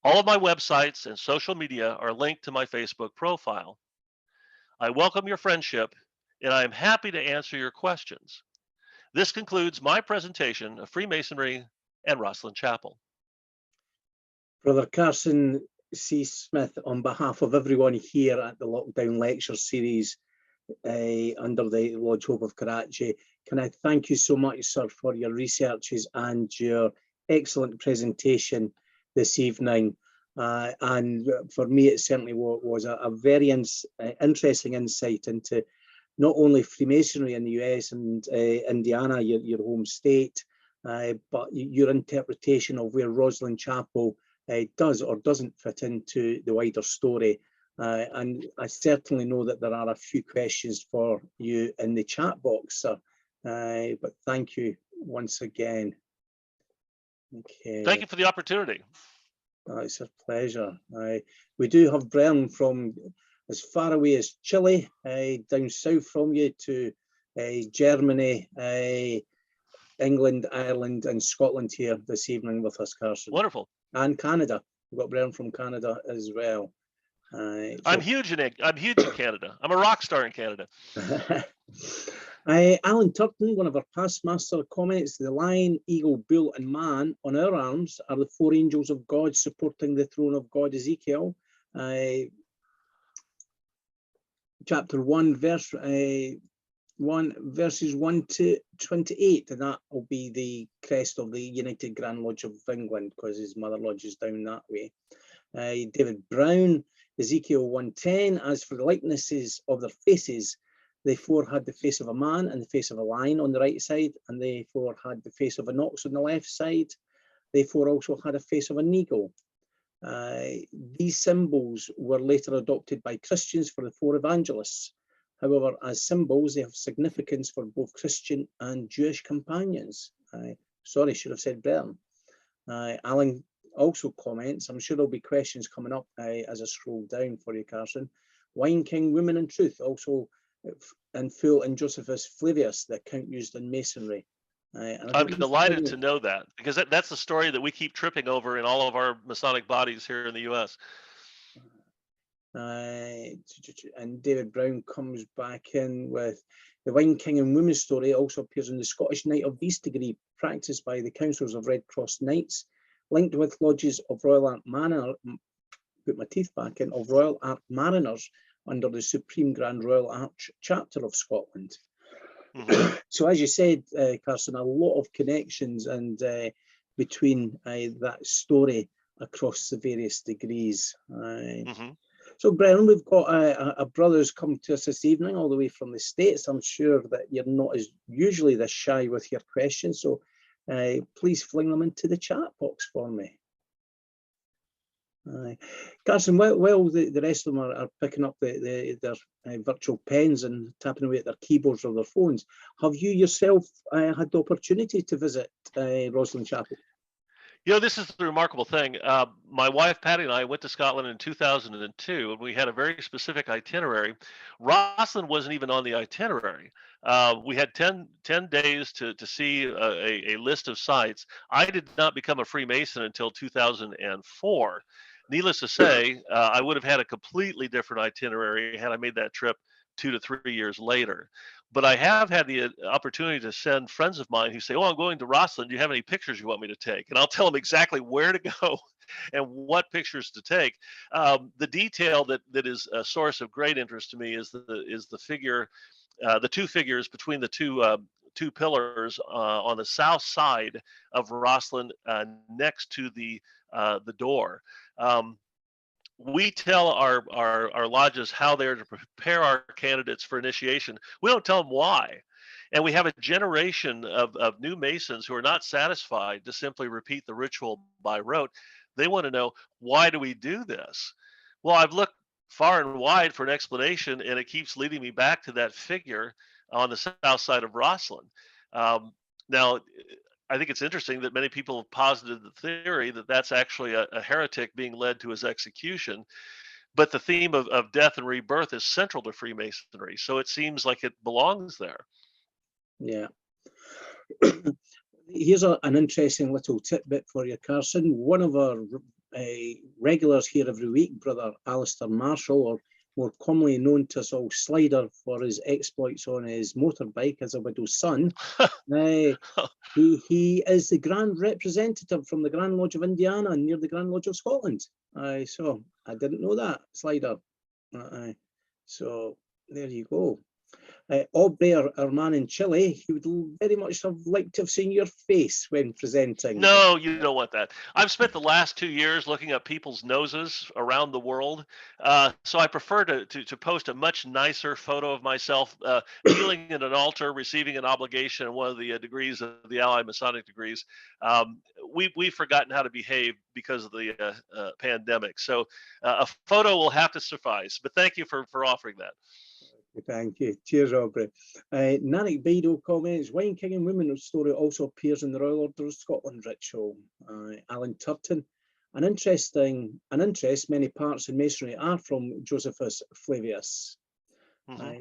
All of my websites and social media are linked to my Facebook profile. I welcome your friendship, and I am happy to answer your questions. This concludes my presentation of Freemasonry and Rosslyn Chapel. Brother Carson C. Smith, on behalf of everyone here at the Lockdown Lecture Series under the Lodge Hope of Karachi, can I thank you so much, sir, for your researches and your excellent presentation this evening. And for me, it certainly was a very interesting insight into not only Freemasonry in the US and Indiana, your home state, but your interpretation of where Rosslyn Chapel does or doesn't fit into the wider story. And I certainly know that there are a few questions for you in the chat box, sir. But thank you once again. Okay. Thank you for the opportunity. It's a pleasure. We do have Bren from as far away as Chile, down south from you, to Germany, England, Ireland, and Scotland here this evening with us, Carson. Wonderful. And Canada. We've got Bren from Canada as well. I'm huge in Canada. I'm a rock star in Canada. Alan Turton, one of our past master, comments: the lion, eagle, bull, and man on our arms are the four angels of God supporting the throne of God, Ezekiel. Chapter 1, verses 1 to 28, and that will be the crest of the United Grand Lodge of England, because his mother lodge is down that way. David Brown, Ezekiel 1:10, as for the likenesses of their faces, they four had the face of a man and the face of a lion on the right side, and they four had the face of an ox on the left side. They four also had a face of an eagle. These symbols were later adopted by Christians for the four evangelists. However, as symbols, they have significance for both Christian and Jewish companions. Sorry, should have said Bern. Alan also comments, I'm sure there'll be questions coming up as I scroll down for you, Carson. Wine King, Women and Truth, also in full in Josephus Flavius, the account used in Masonry. I'm delighted to know that, because that's the story that we keep tripping over in all of our Masonic bodies here in the US. And David Brown comes back in with the Wine King and Women story also appears in the Scottish Knight of the East degree practiced by the councils of Red Cross Knights, linked with lodges of Royal Ark Manor, put my teeth back in, of Royal Ark Mariners under the Supreme Grand Royal Arch Chapter of Scotland. Mm-hmm. So as you said, Carson, a lot of connections and between that story across the various degrees. Mm-hmm. So Brennan, we've got a brother who's come to us this evening all the way from the States. I'm sure that you're not as usually this shy with your questions, so please fling them into the chat box for me. Carson, while the rest of them are picking up their virtual pens and tapping away at their keyboards or their phones, have you yourself had the opportunity to visit Rosslyn Chapel? You know, this is the remarkable thing. My wife, Patty, and I went to Scotland in 2002, and we had a very specific itinerary. Rosslyn wasn't even on the itinerary. We had 10 days to see a list of sites. I did not become a Freemason until 2004. Needless to say, I would have had a completely different itinerary had I made that trip 2 to 3 years later. But I have had the opportunity to send friends of mine who say, "Oh, I'm going to Rosslyn. Do you have any pictures you want me to take?" And I'll tell them exactly where to go and what pictures to take. The detail that is a source of great interest to me is the figure, the two figures between the two pillars on the south side of Rosslyn, next to the door. Um, we tell our lodges how they're to prepare our candidates for initiation. We don't tell them why. And we have a generation of new Masons who are not satisfied to simply repeat the ritual by rote. They want to know, why do we do this? Well, I've looked far and wide for an explanation, and it keeps leading me back to that figure on the south side of Rosslyn. Now, I think it's interesting that many people have posited the theory that that's actually a heretic being led to his execution. But the theme of death and rebirth is central to Freemasonry. So it seems like it belongs there. Yeah. Here's an interesting little tidbit for you, Carson. One of our regulars here every week, Brother Alistair Marshall, or more commonly known to us all, Slider, for his exploits on his motorbike as a widow's son. He is the Grand Representative from the Grand Lodge of Indiana near the Grand Lodge of Scotland. So I didn't know that, Slider. So there you go. Aubrey, our man in Chile, he would very much have liked to have seen your face when presenting. No, you don't want that. I've spent the last 2 years looking at people's noses around the world, so I prefer to post a much nicer photo of myself kneeling in an altar, receiving an obligation in one of the degrees of the Allied Masonic degrees. We've forgotten how to behave because of the pandemic, so a photo will have to suffice. But thank you for offering that. Thank you. Cheers, Aubrey. Nanik Bido comments, Wine King and Women story also appears in the Royal Order of Scotland ritual. Alan Turton, an interest many parts in Masonry are from Josephus Flavius.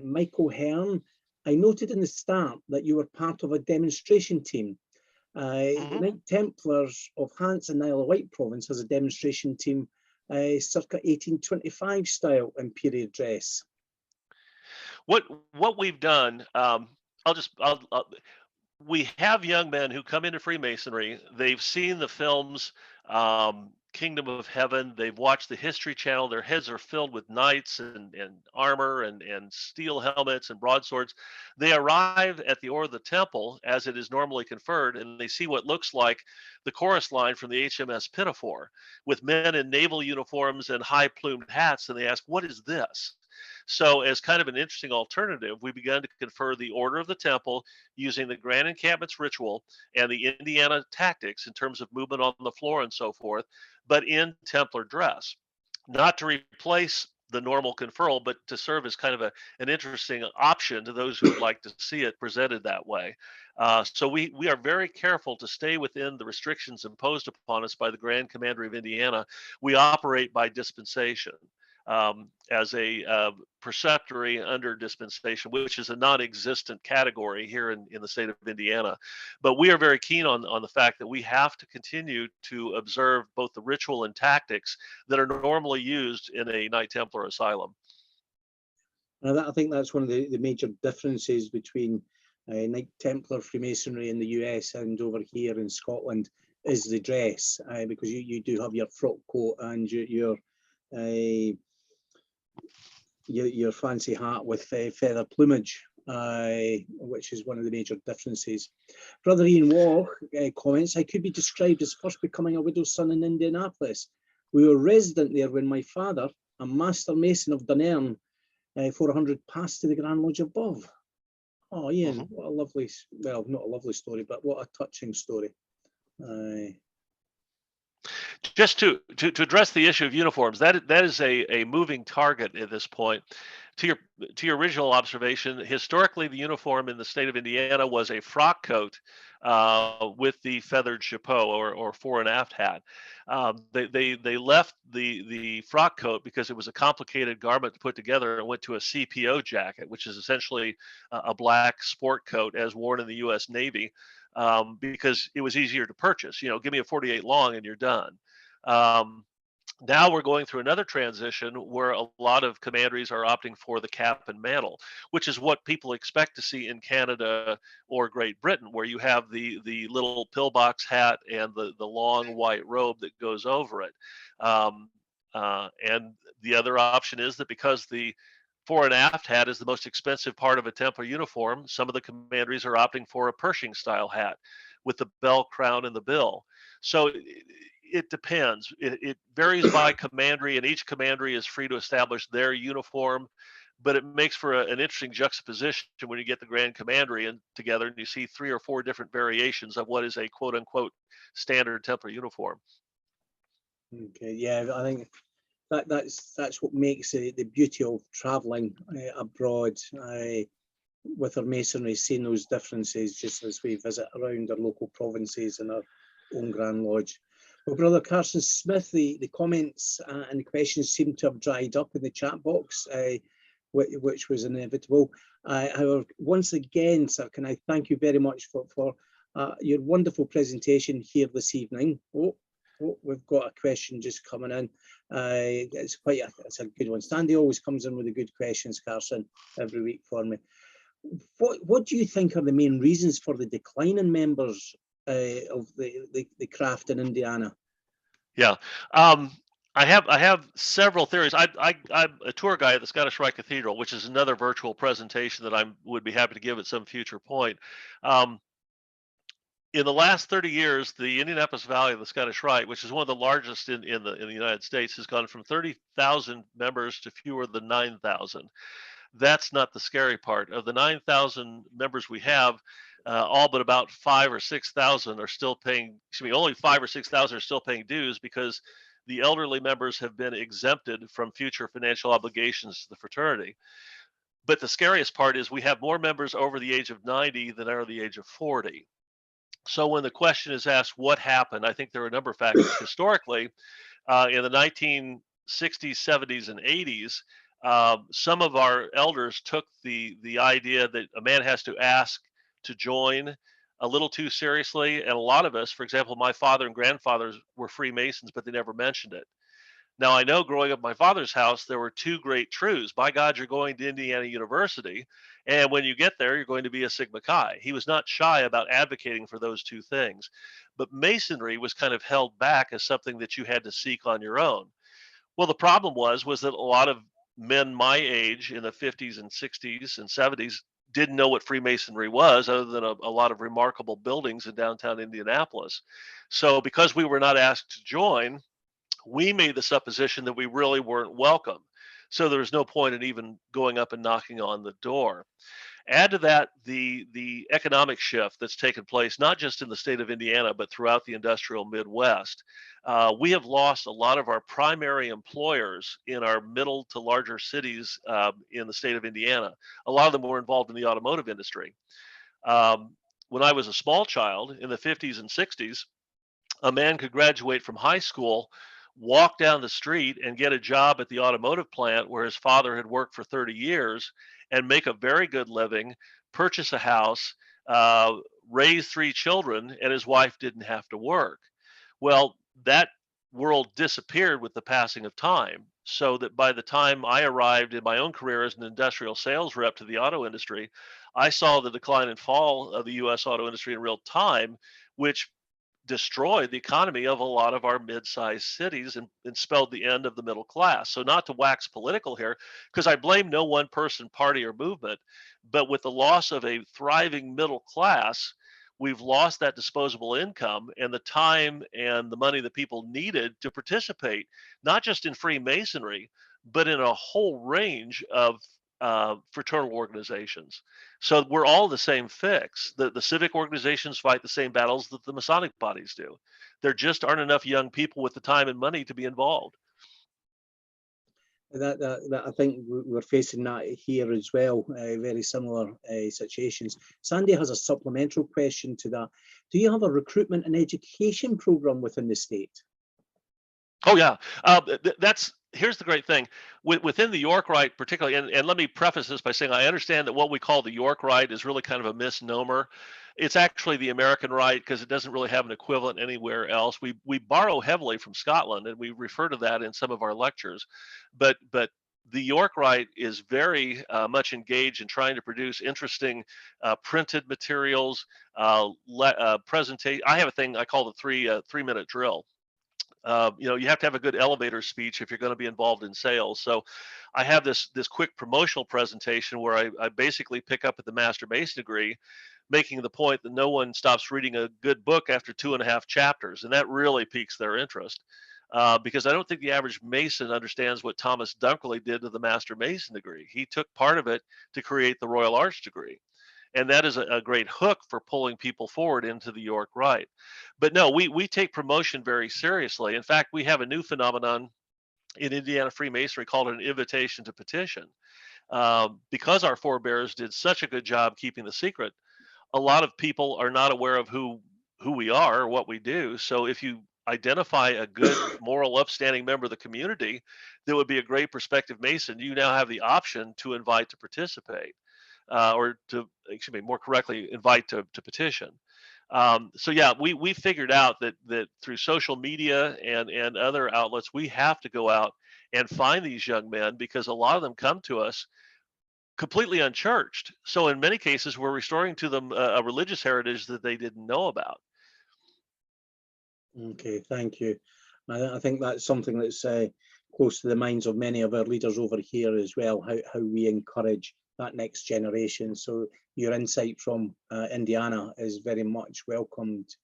Michael Hearn, I noted in the start that you were part of a demonstration team. The Knight Templars of Hants and Isle of Wight province has a demonstration team, circa 1825 style and period dress. What we've done, we have young men who come into Freemasonry. They've seen the films, Kingdom of Heaven. They've watched the History Channel. Their heads are filled with knights and armor and steel helmets and broadswords. They arrive at the Order of the Temple as it is normally conferred, and they see what looks like the chorus line from the HMS Pinafore with men in naval uniforms and high plumed hats, and they ask, "What is this?" So as kind of an interesting alternative, we began to confer the Order of the Temple using the Grand Encampments ritual and the Indiana tactics in terms of movement on the floor and so forth, but in Templar dress, not to replace the normal conferral, but to serve as kind of an interesting option to those who would like to see it presented that way. So we are very careful to stay within the restrictions imposed upon us by the Grand Commandery of Indiana. We operate by dispensation. As a preceptory under dispensation, which is a non-existent category here in the state of Indiana. But we are very keen on the fact that we have to continue to observe both the ritual and tactics that are normally used in a Knight Templar asylum. And I think that's one of the major differences between Knight Templar Freemasonry in the US and over here in Scotland is the dress, because you do have your frock coat and your fancy hat with feather plumage, which is one of the major differences. Brother Ian Waugh comments, I could be described as first becoming a widow's son in Indianapolis. We were resident there when my father, a master mason of Dunairn, 400, passed to the Grand Lodge above. Oh, Ian, what a lovely, well, not a lovely story, but what a touching story. Just to address the issue of uniforms, that is a moving target at this point. To your original observation, historically the uniform in the state of Indiana was a frock coat with the feathered chapeau or fore and aft hat. They left the frock coat because it was a complicated garment to put together and went to a CPO jacket, which is essentially a black sport coat as worn in the U.S. Navy, because it was easier to purchase. You know, give me a 48 long and you're done. Now we're going through another transition where a lot of commanderies are opting for the cap and mantle, which is what people expect to see in Canada or Great Britain, where you have the little pillbox hat and the long white robe that goes over it. And the other option is that because the fore and aft hat is the most expensive part of a Templar uniform, some of the commanderies are opting for a Pershing style hat with the bell crown and the bill. So it depends. It varies by commandery, and each commandery is free to establish their uniform. But it makes for an interesting juxtaposition when you get the Grand Commandery and together, and you see 3 or 4 different variations of what is a quote unquote standard Templar uniform. Okay, yeah, I think that's what makes the beauty of traveling abroad with our masonry, seeing those differences just as we visit around our local provinces and our own Grand Lodge. Well, Brother Carson Smith, the comments and the questions seem to have dried up in the chat box, which was inevitable. However, once again, sir, can I thank you very much for your wonderful presentation here this evening. Oh, we've got a question just coming in. It's a good one. Standy always comes in with the good questions, Carson, every week for me. What do you think are the main reasons for the decline in members of the craft in Indiana? Yeah. I have several theories. I'm a tour guide at the Scottish Rite Cathedral, which is another virtual presentation that I would be happy to give at some future point. In the last 30 years, the Indianapolis Valley of the Scottish Rite, which is one of the largest in the United States, has gone from 30,000 members to fewer than 9,000. That's not the scary part. Of the 9,000 members we have, all but about 5,000 or 6,000 are still paying. Excuse me, only 5,000 or 6,000 are still paying dues because the elderly members have been exempted from future financial obligations to the fraternity. But the scariest part is we have more members over the age of 90 than are the age of 40. So when the question is asked, what happened? I think there are a number of factors. Historically, in the 1960s, 70s, and 80s, some of our elders took the idea that a man has to ask to join a little too seriously. And a lot of us, for example, my father and grandfathers were Freemasons, but they never mentioned it. Now, I know growing up in my father's house, there were 2 great truths. By God, you're going to Indiana University. And when you get there, you're going to be a Sigma Chi. He was not shy about advocating for those 2 things. But Masonry was kind of held back as something that you had to seek on your own. Well, the problem was that a lot of men my age in the 50s and 60s and 70s didn't know what Freemasonry was, other than a lot of remarkable buildings in downtown Indianapolis. So because we were not asked to join, we made the supposition that we really weren't welcome. So there was no point in even going up and knocking on the door. Add to that the economic shift that's taken place, not just in the state of Indiana, but throughout the industrial Midwest. We have lost a lot of our primary employers in our middle to larger cities in the state of Indiana. A lot of them were involved in the automotive industry. When I was a small child in the 50s and 60s, a man could graduate from high school, walk down the street and get a job at the automotive plant where his father had worked for 30 years and make a very good living, purchase a house, raise 3 children, and his wife didn't have to work. Well, that world disappeared with the passing of time. So that by the time I arrived in my own career as an industrial sales rep to the auto industry, I saw the decline and fall of the US auto industry in real time, which destroyed the economy of a lot of our mid-sized cities and spelled the end of the middle class. So not to wax political here, because I blame no one person, party, or movement, but with the loss of a thriving middle class, we've lost that disposable income and the time and the money that people needed to participate, not just in Freemasonry, but in a whole range of fraternal organizations. So we're all the same fix. The civic organizations fight the same battles that the Masonic bodies do. There just aren't enough young people with the time and money to be involved. That I think we're facing that here as well, very similar situations. Sandy has a supplemental question to that. Do you have a recruitment and education program within the state? Oh yeah, here's the great thing within the York Rite, particularly, and let me preface this by saying I understand that what we call the York Rite is really kind of a misnomer. It's actually the American Rite because it doesn't really have an equivalent anywhere else. We borrow heavily from Scotland, and we refer to that in some of our lectures, but the York Rite is very much engaged in trying to produce interesting printed materials, presentation. I have a thing I call the 3-minute drill. You have to have a good elevator speech if you're going to be involved in sales. So I have this quick promotional presentation where I basically pick up at the Master Mason degree, making the point that no one stops reading a good book after 2.5 chapters. And that really piques their interest. Because I don't think the average Mason understands what Thomas Dunkerley did to the Master Mason degree. He took part of it to create the Royal Arch degree. And that is a great hook for pulling people forward into the York Rite. But no, we take promotion very seriously. In fact, we have a new phenomenon in Indiana Freemasonry called an invitation to petition. Because our forebears did such a good job keeping the secret, a lot of people are not aware of who we are or what we do. So if you identify a good, moral, upstanding member of the community that would be a great prospective Mason, you now have the option to invite to participate. Or to, excuse me, more correctly, invite to petition. So yeah, we figured out that through social media and other outlets, we have to go out and find these young men because a lot of them come to us completely unchurched. So in many cases, we're restoring to them a religious heritage that they didn't know about. Okay, thank you. I think that's something that's close to the minds of many of our leaders over here as well, how we encourage that next generation. So your insight from Indiana is very much welcomed.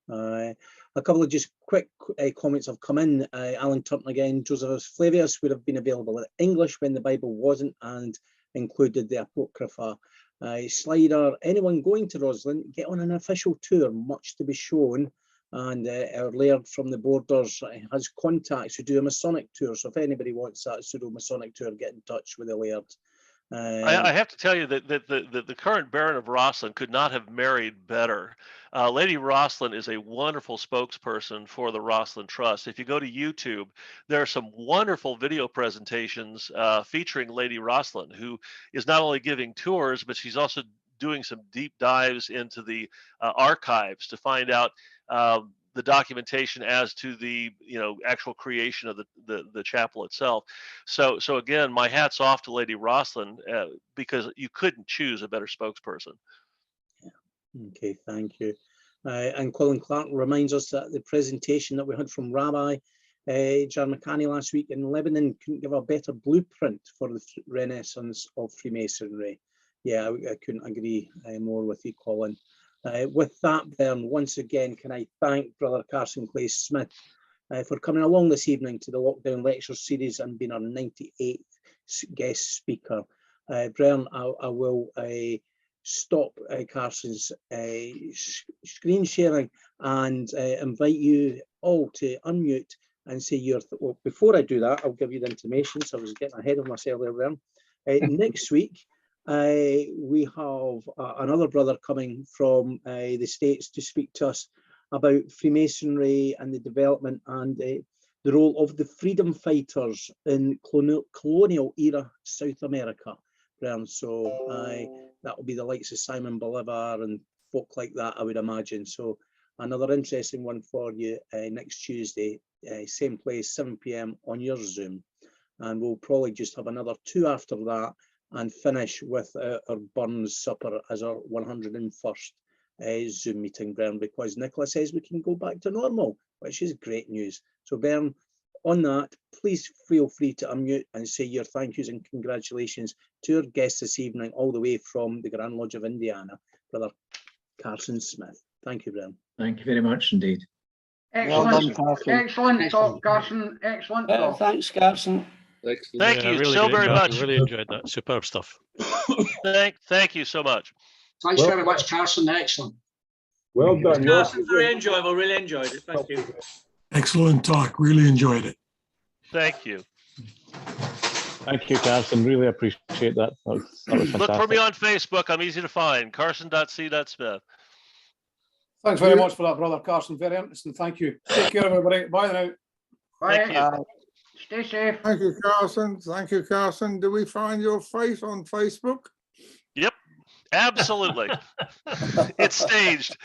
A couple of just quick comments have come in. Alan Turton again, Josephus Flavius would have been available in English when the Bible wasn't and included the Apocrypha. Slider, anyone going to Rosslyn, get on an official tour, much to be shown. And our Laird from the Borders has contacts who do a Masonic tour. So if anybody wants that pseudo Masonic tour, get in touch with the Laird. I have to tell you that the current Baron of Rosslyn could not have married better. Lady Rosslyn is a wonderful spokesperson for the Rosslyn Trust. If you go to YouTube, there are some wonderful video presentations featuring Lady Rosslyn, who is not only giving tours, but she's also doing some deep dives into the archives to find out the documentation as to the actual creation of the chapel itself. So again, my hat's off to Lady Rosslyn because you couldn't choose a better spokesperson. Okay, thank you. And Colin Clark reminds us that the presentation that we had from Rabbi Jan McCanny last week in Lebanon couldn't give a better blueprint for the renaissance of Freemasonry. Yeah, I couldn't agree more with you, Colin. With that, then, once again, can I thank Brother Carson Clay Smith for coming along this evening to the Lockdown Lecture Series and being our 98th guest speaker. Brian, I will stop Carson's screen sharing and invite you all to unmute and say your, well, before I do that, I'll give you the information. So I was getting ahead of myself there, Brian. Next week, we have another brother coming from the States to speak to us about Freemasonry and the development and the role of the freedom fighters in colonial era South America. So that will be the likes of Simon Bolivar and folk like that, I would imagine. So another interesting one for you next Tuesday, same place, 7 p.m. on your Zoom. And we'll probably just have another 2 after that and finish with our Burns Supper as our 101st Zoom meeting, Bern, because Nicola says we can go back to normal, which is great news. So Bern, on that, please feel free to unmute and say your thank yous and congratulations to our guest this evening, all the way from the Grand Lodge of Indiana, Brother Carson Smith. Thank you, Bern. Thank you very much indeed. Excellent, excellent talk, Carson. Excellent talk. Thanks, Carson. Thank you really so very much. Really enjoyed that. Superb stuff. Thank you so much. Thanks very much, Carson. Excellent. Well done. Carson, very enjoyable. Really enjoyed it. Thank you. Excellent talk. Really enjoyed it. Thank you. Thank you, Carson. Really appreciate that. That was fantastic. Look for me on Facebook. I'm easy to find. Carson.c.smith. Thanks very much for that, Brother Carson. Very interesting. Thank you. Take care, everybody. Bye now. Thank Bye. you. Stay safe. Thank you, Carson. Thank you, Carson. Do we find your face on Facebook? Yep, absolutely. It's staged.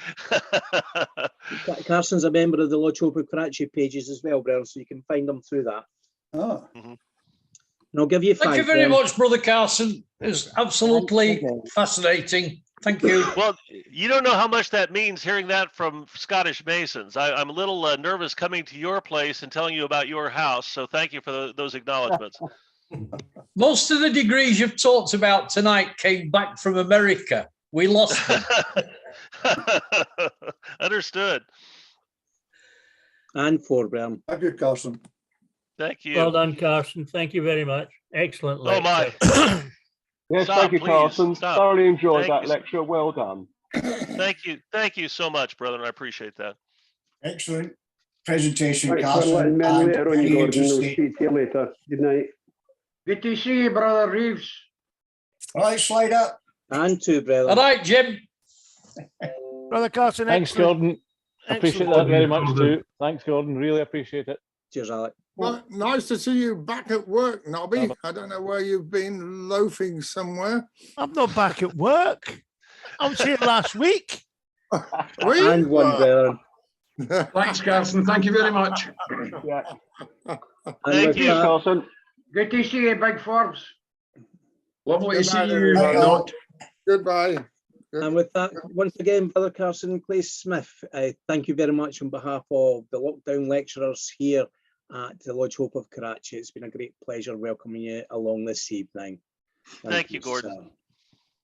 Carson's a member of the Lodge Hope of Karachi pages as well, Brian, so you can find them through that. Oh, And I'll give you Thank you 5. very Brian. much, Brother Carson. It's absolutely fascinating. Thank you. Well, you don't know how much that means hearing that from Scottish Masons. I'm a little nervous coming to your place and telling you about your house. So thank you for those acknowledgements. Most of the degrees you've talked about tonight came back from America. We lost them. Understood. And 4, Brian. thank you, Carson. Thank you. Well done, Carson. Thank you very much. Excellent Oh my. lecture. Yes, Stop, thank you, please, Carson. stop. Thoroughly enjoyed Thank that you. lecture. Well done. Thank you. Thank you so much, brother. I appreciate that. Excellent presentation, Thanks for Carson. letting me in and later on, very Gordon. We'll interesting. speak to you later. Good night. Good to see you, Brother Reeves. All right, slide up. And 2, All Brian. right, Jim. Brother Carson, thanks, Gordon. Appreciate that very much too. Thanks, Gordon. Really appreciate it. Cheers, Alec. Well, nice to see you back at work, Nobby. I don't know where you've been loafing somewhere. I'm not back at work. I was here last week. Were you? And 1, Brian. Thanks, Carson. Thank you very much. Yeah. And Thank with you. that, Carson. Good to see you, Big Forbes. Lovely Good to see night, you. everybody. Not. Goodbye. And with that, once again, Brother Carson Clay Smith, thank you very much on behalf of the lockdown lecturers here at the Lodge Hope of Karachi. It's been a great pleasure welcoming you along this evening. Thank you, Gordon. sir.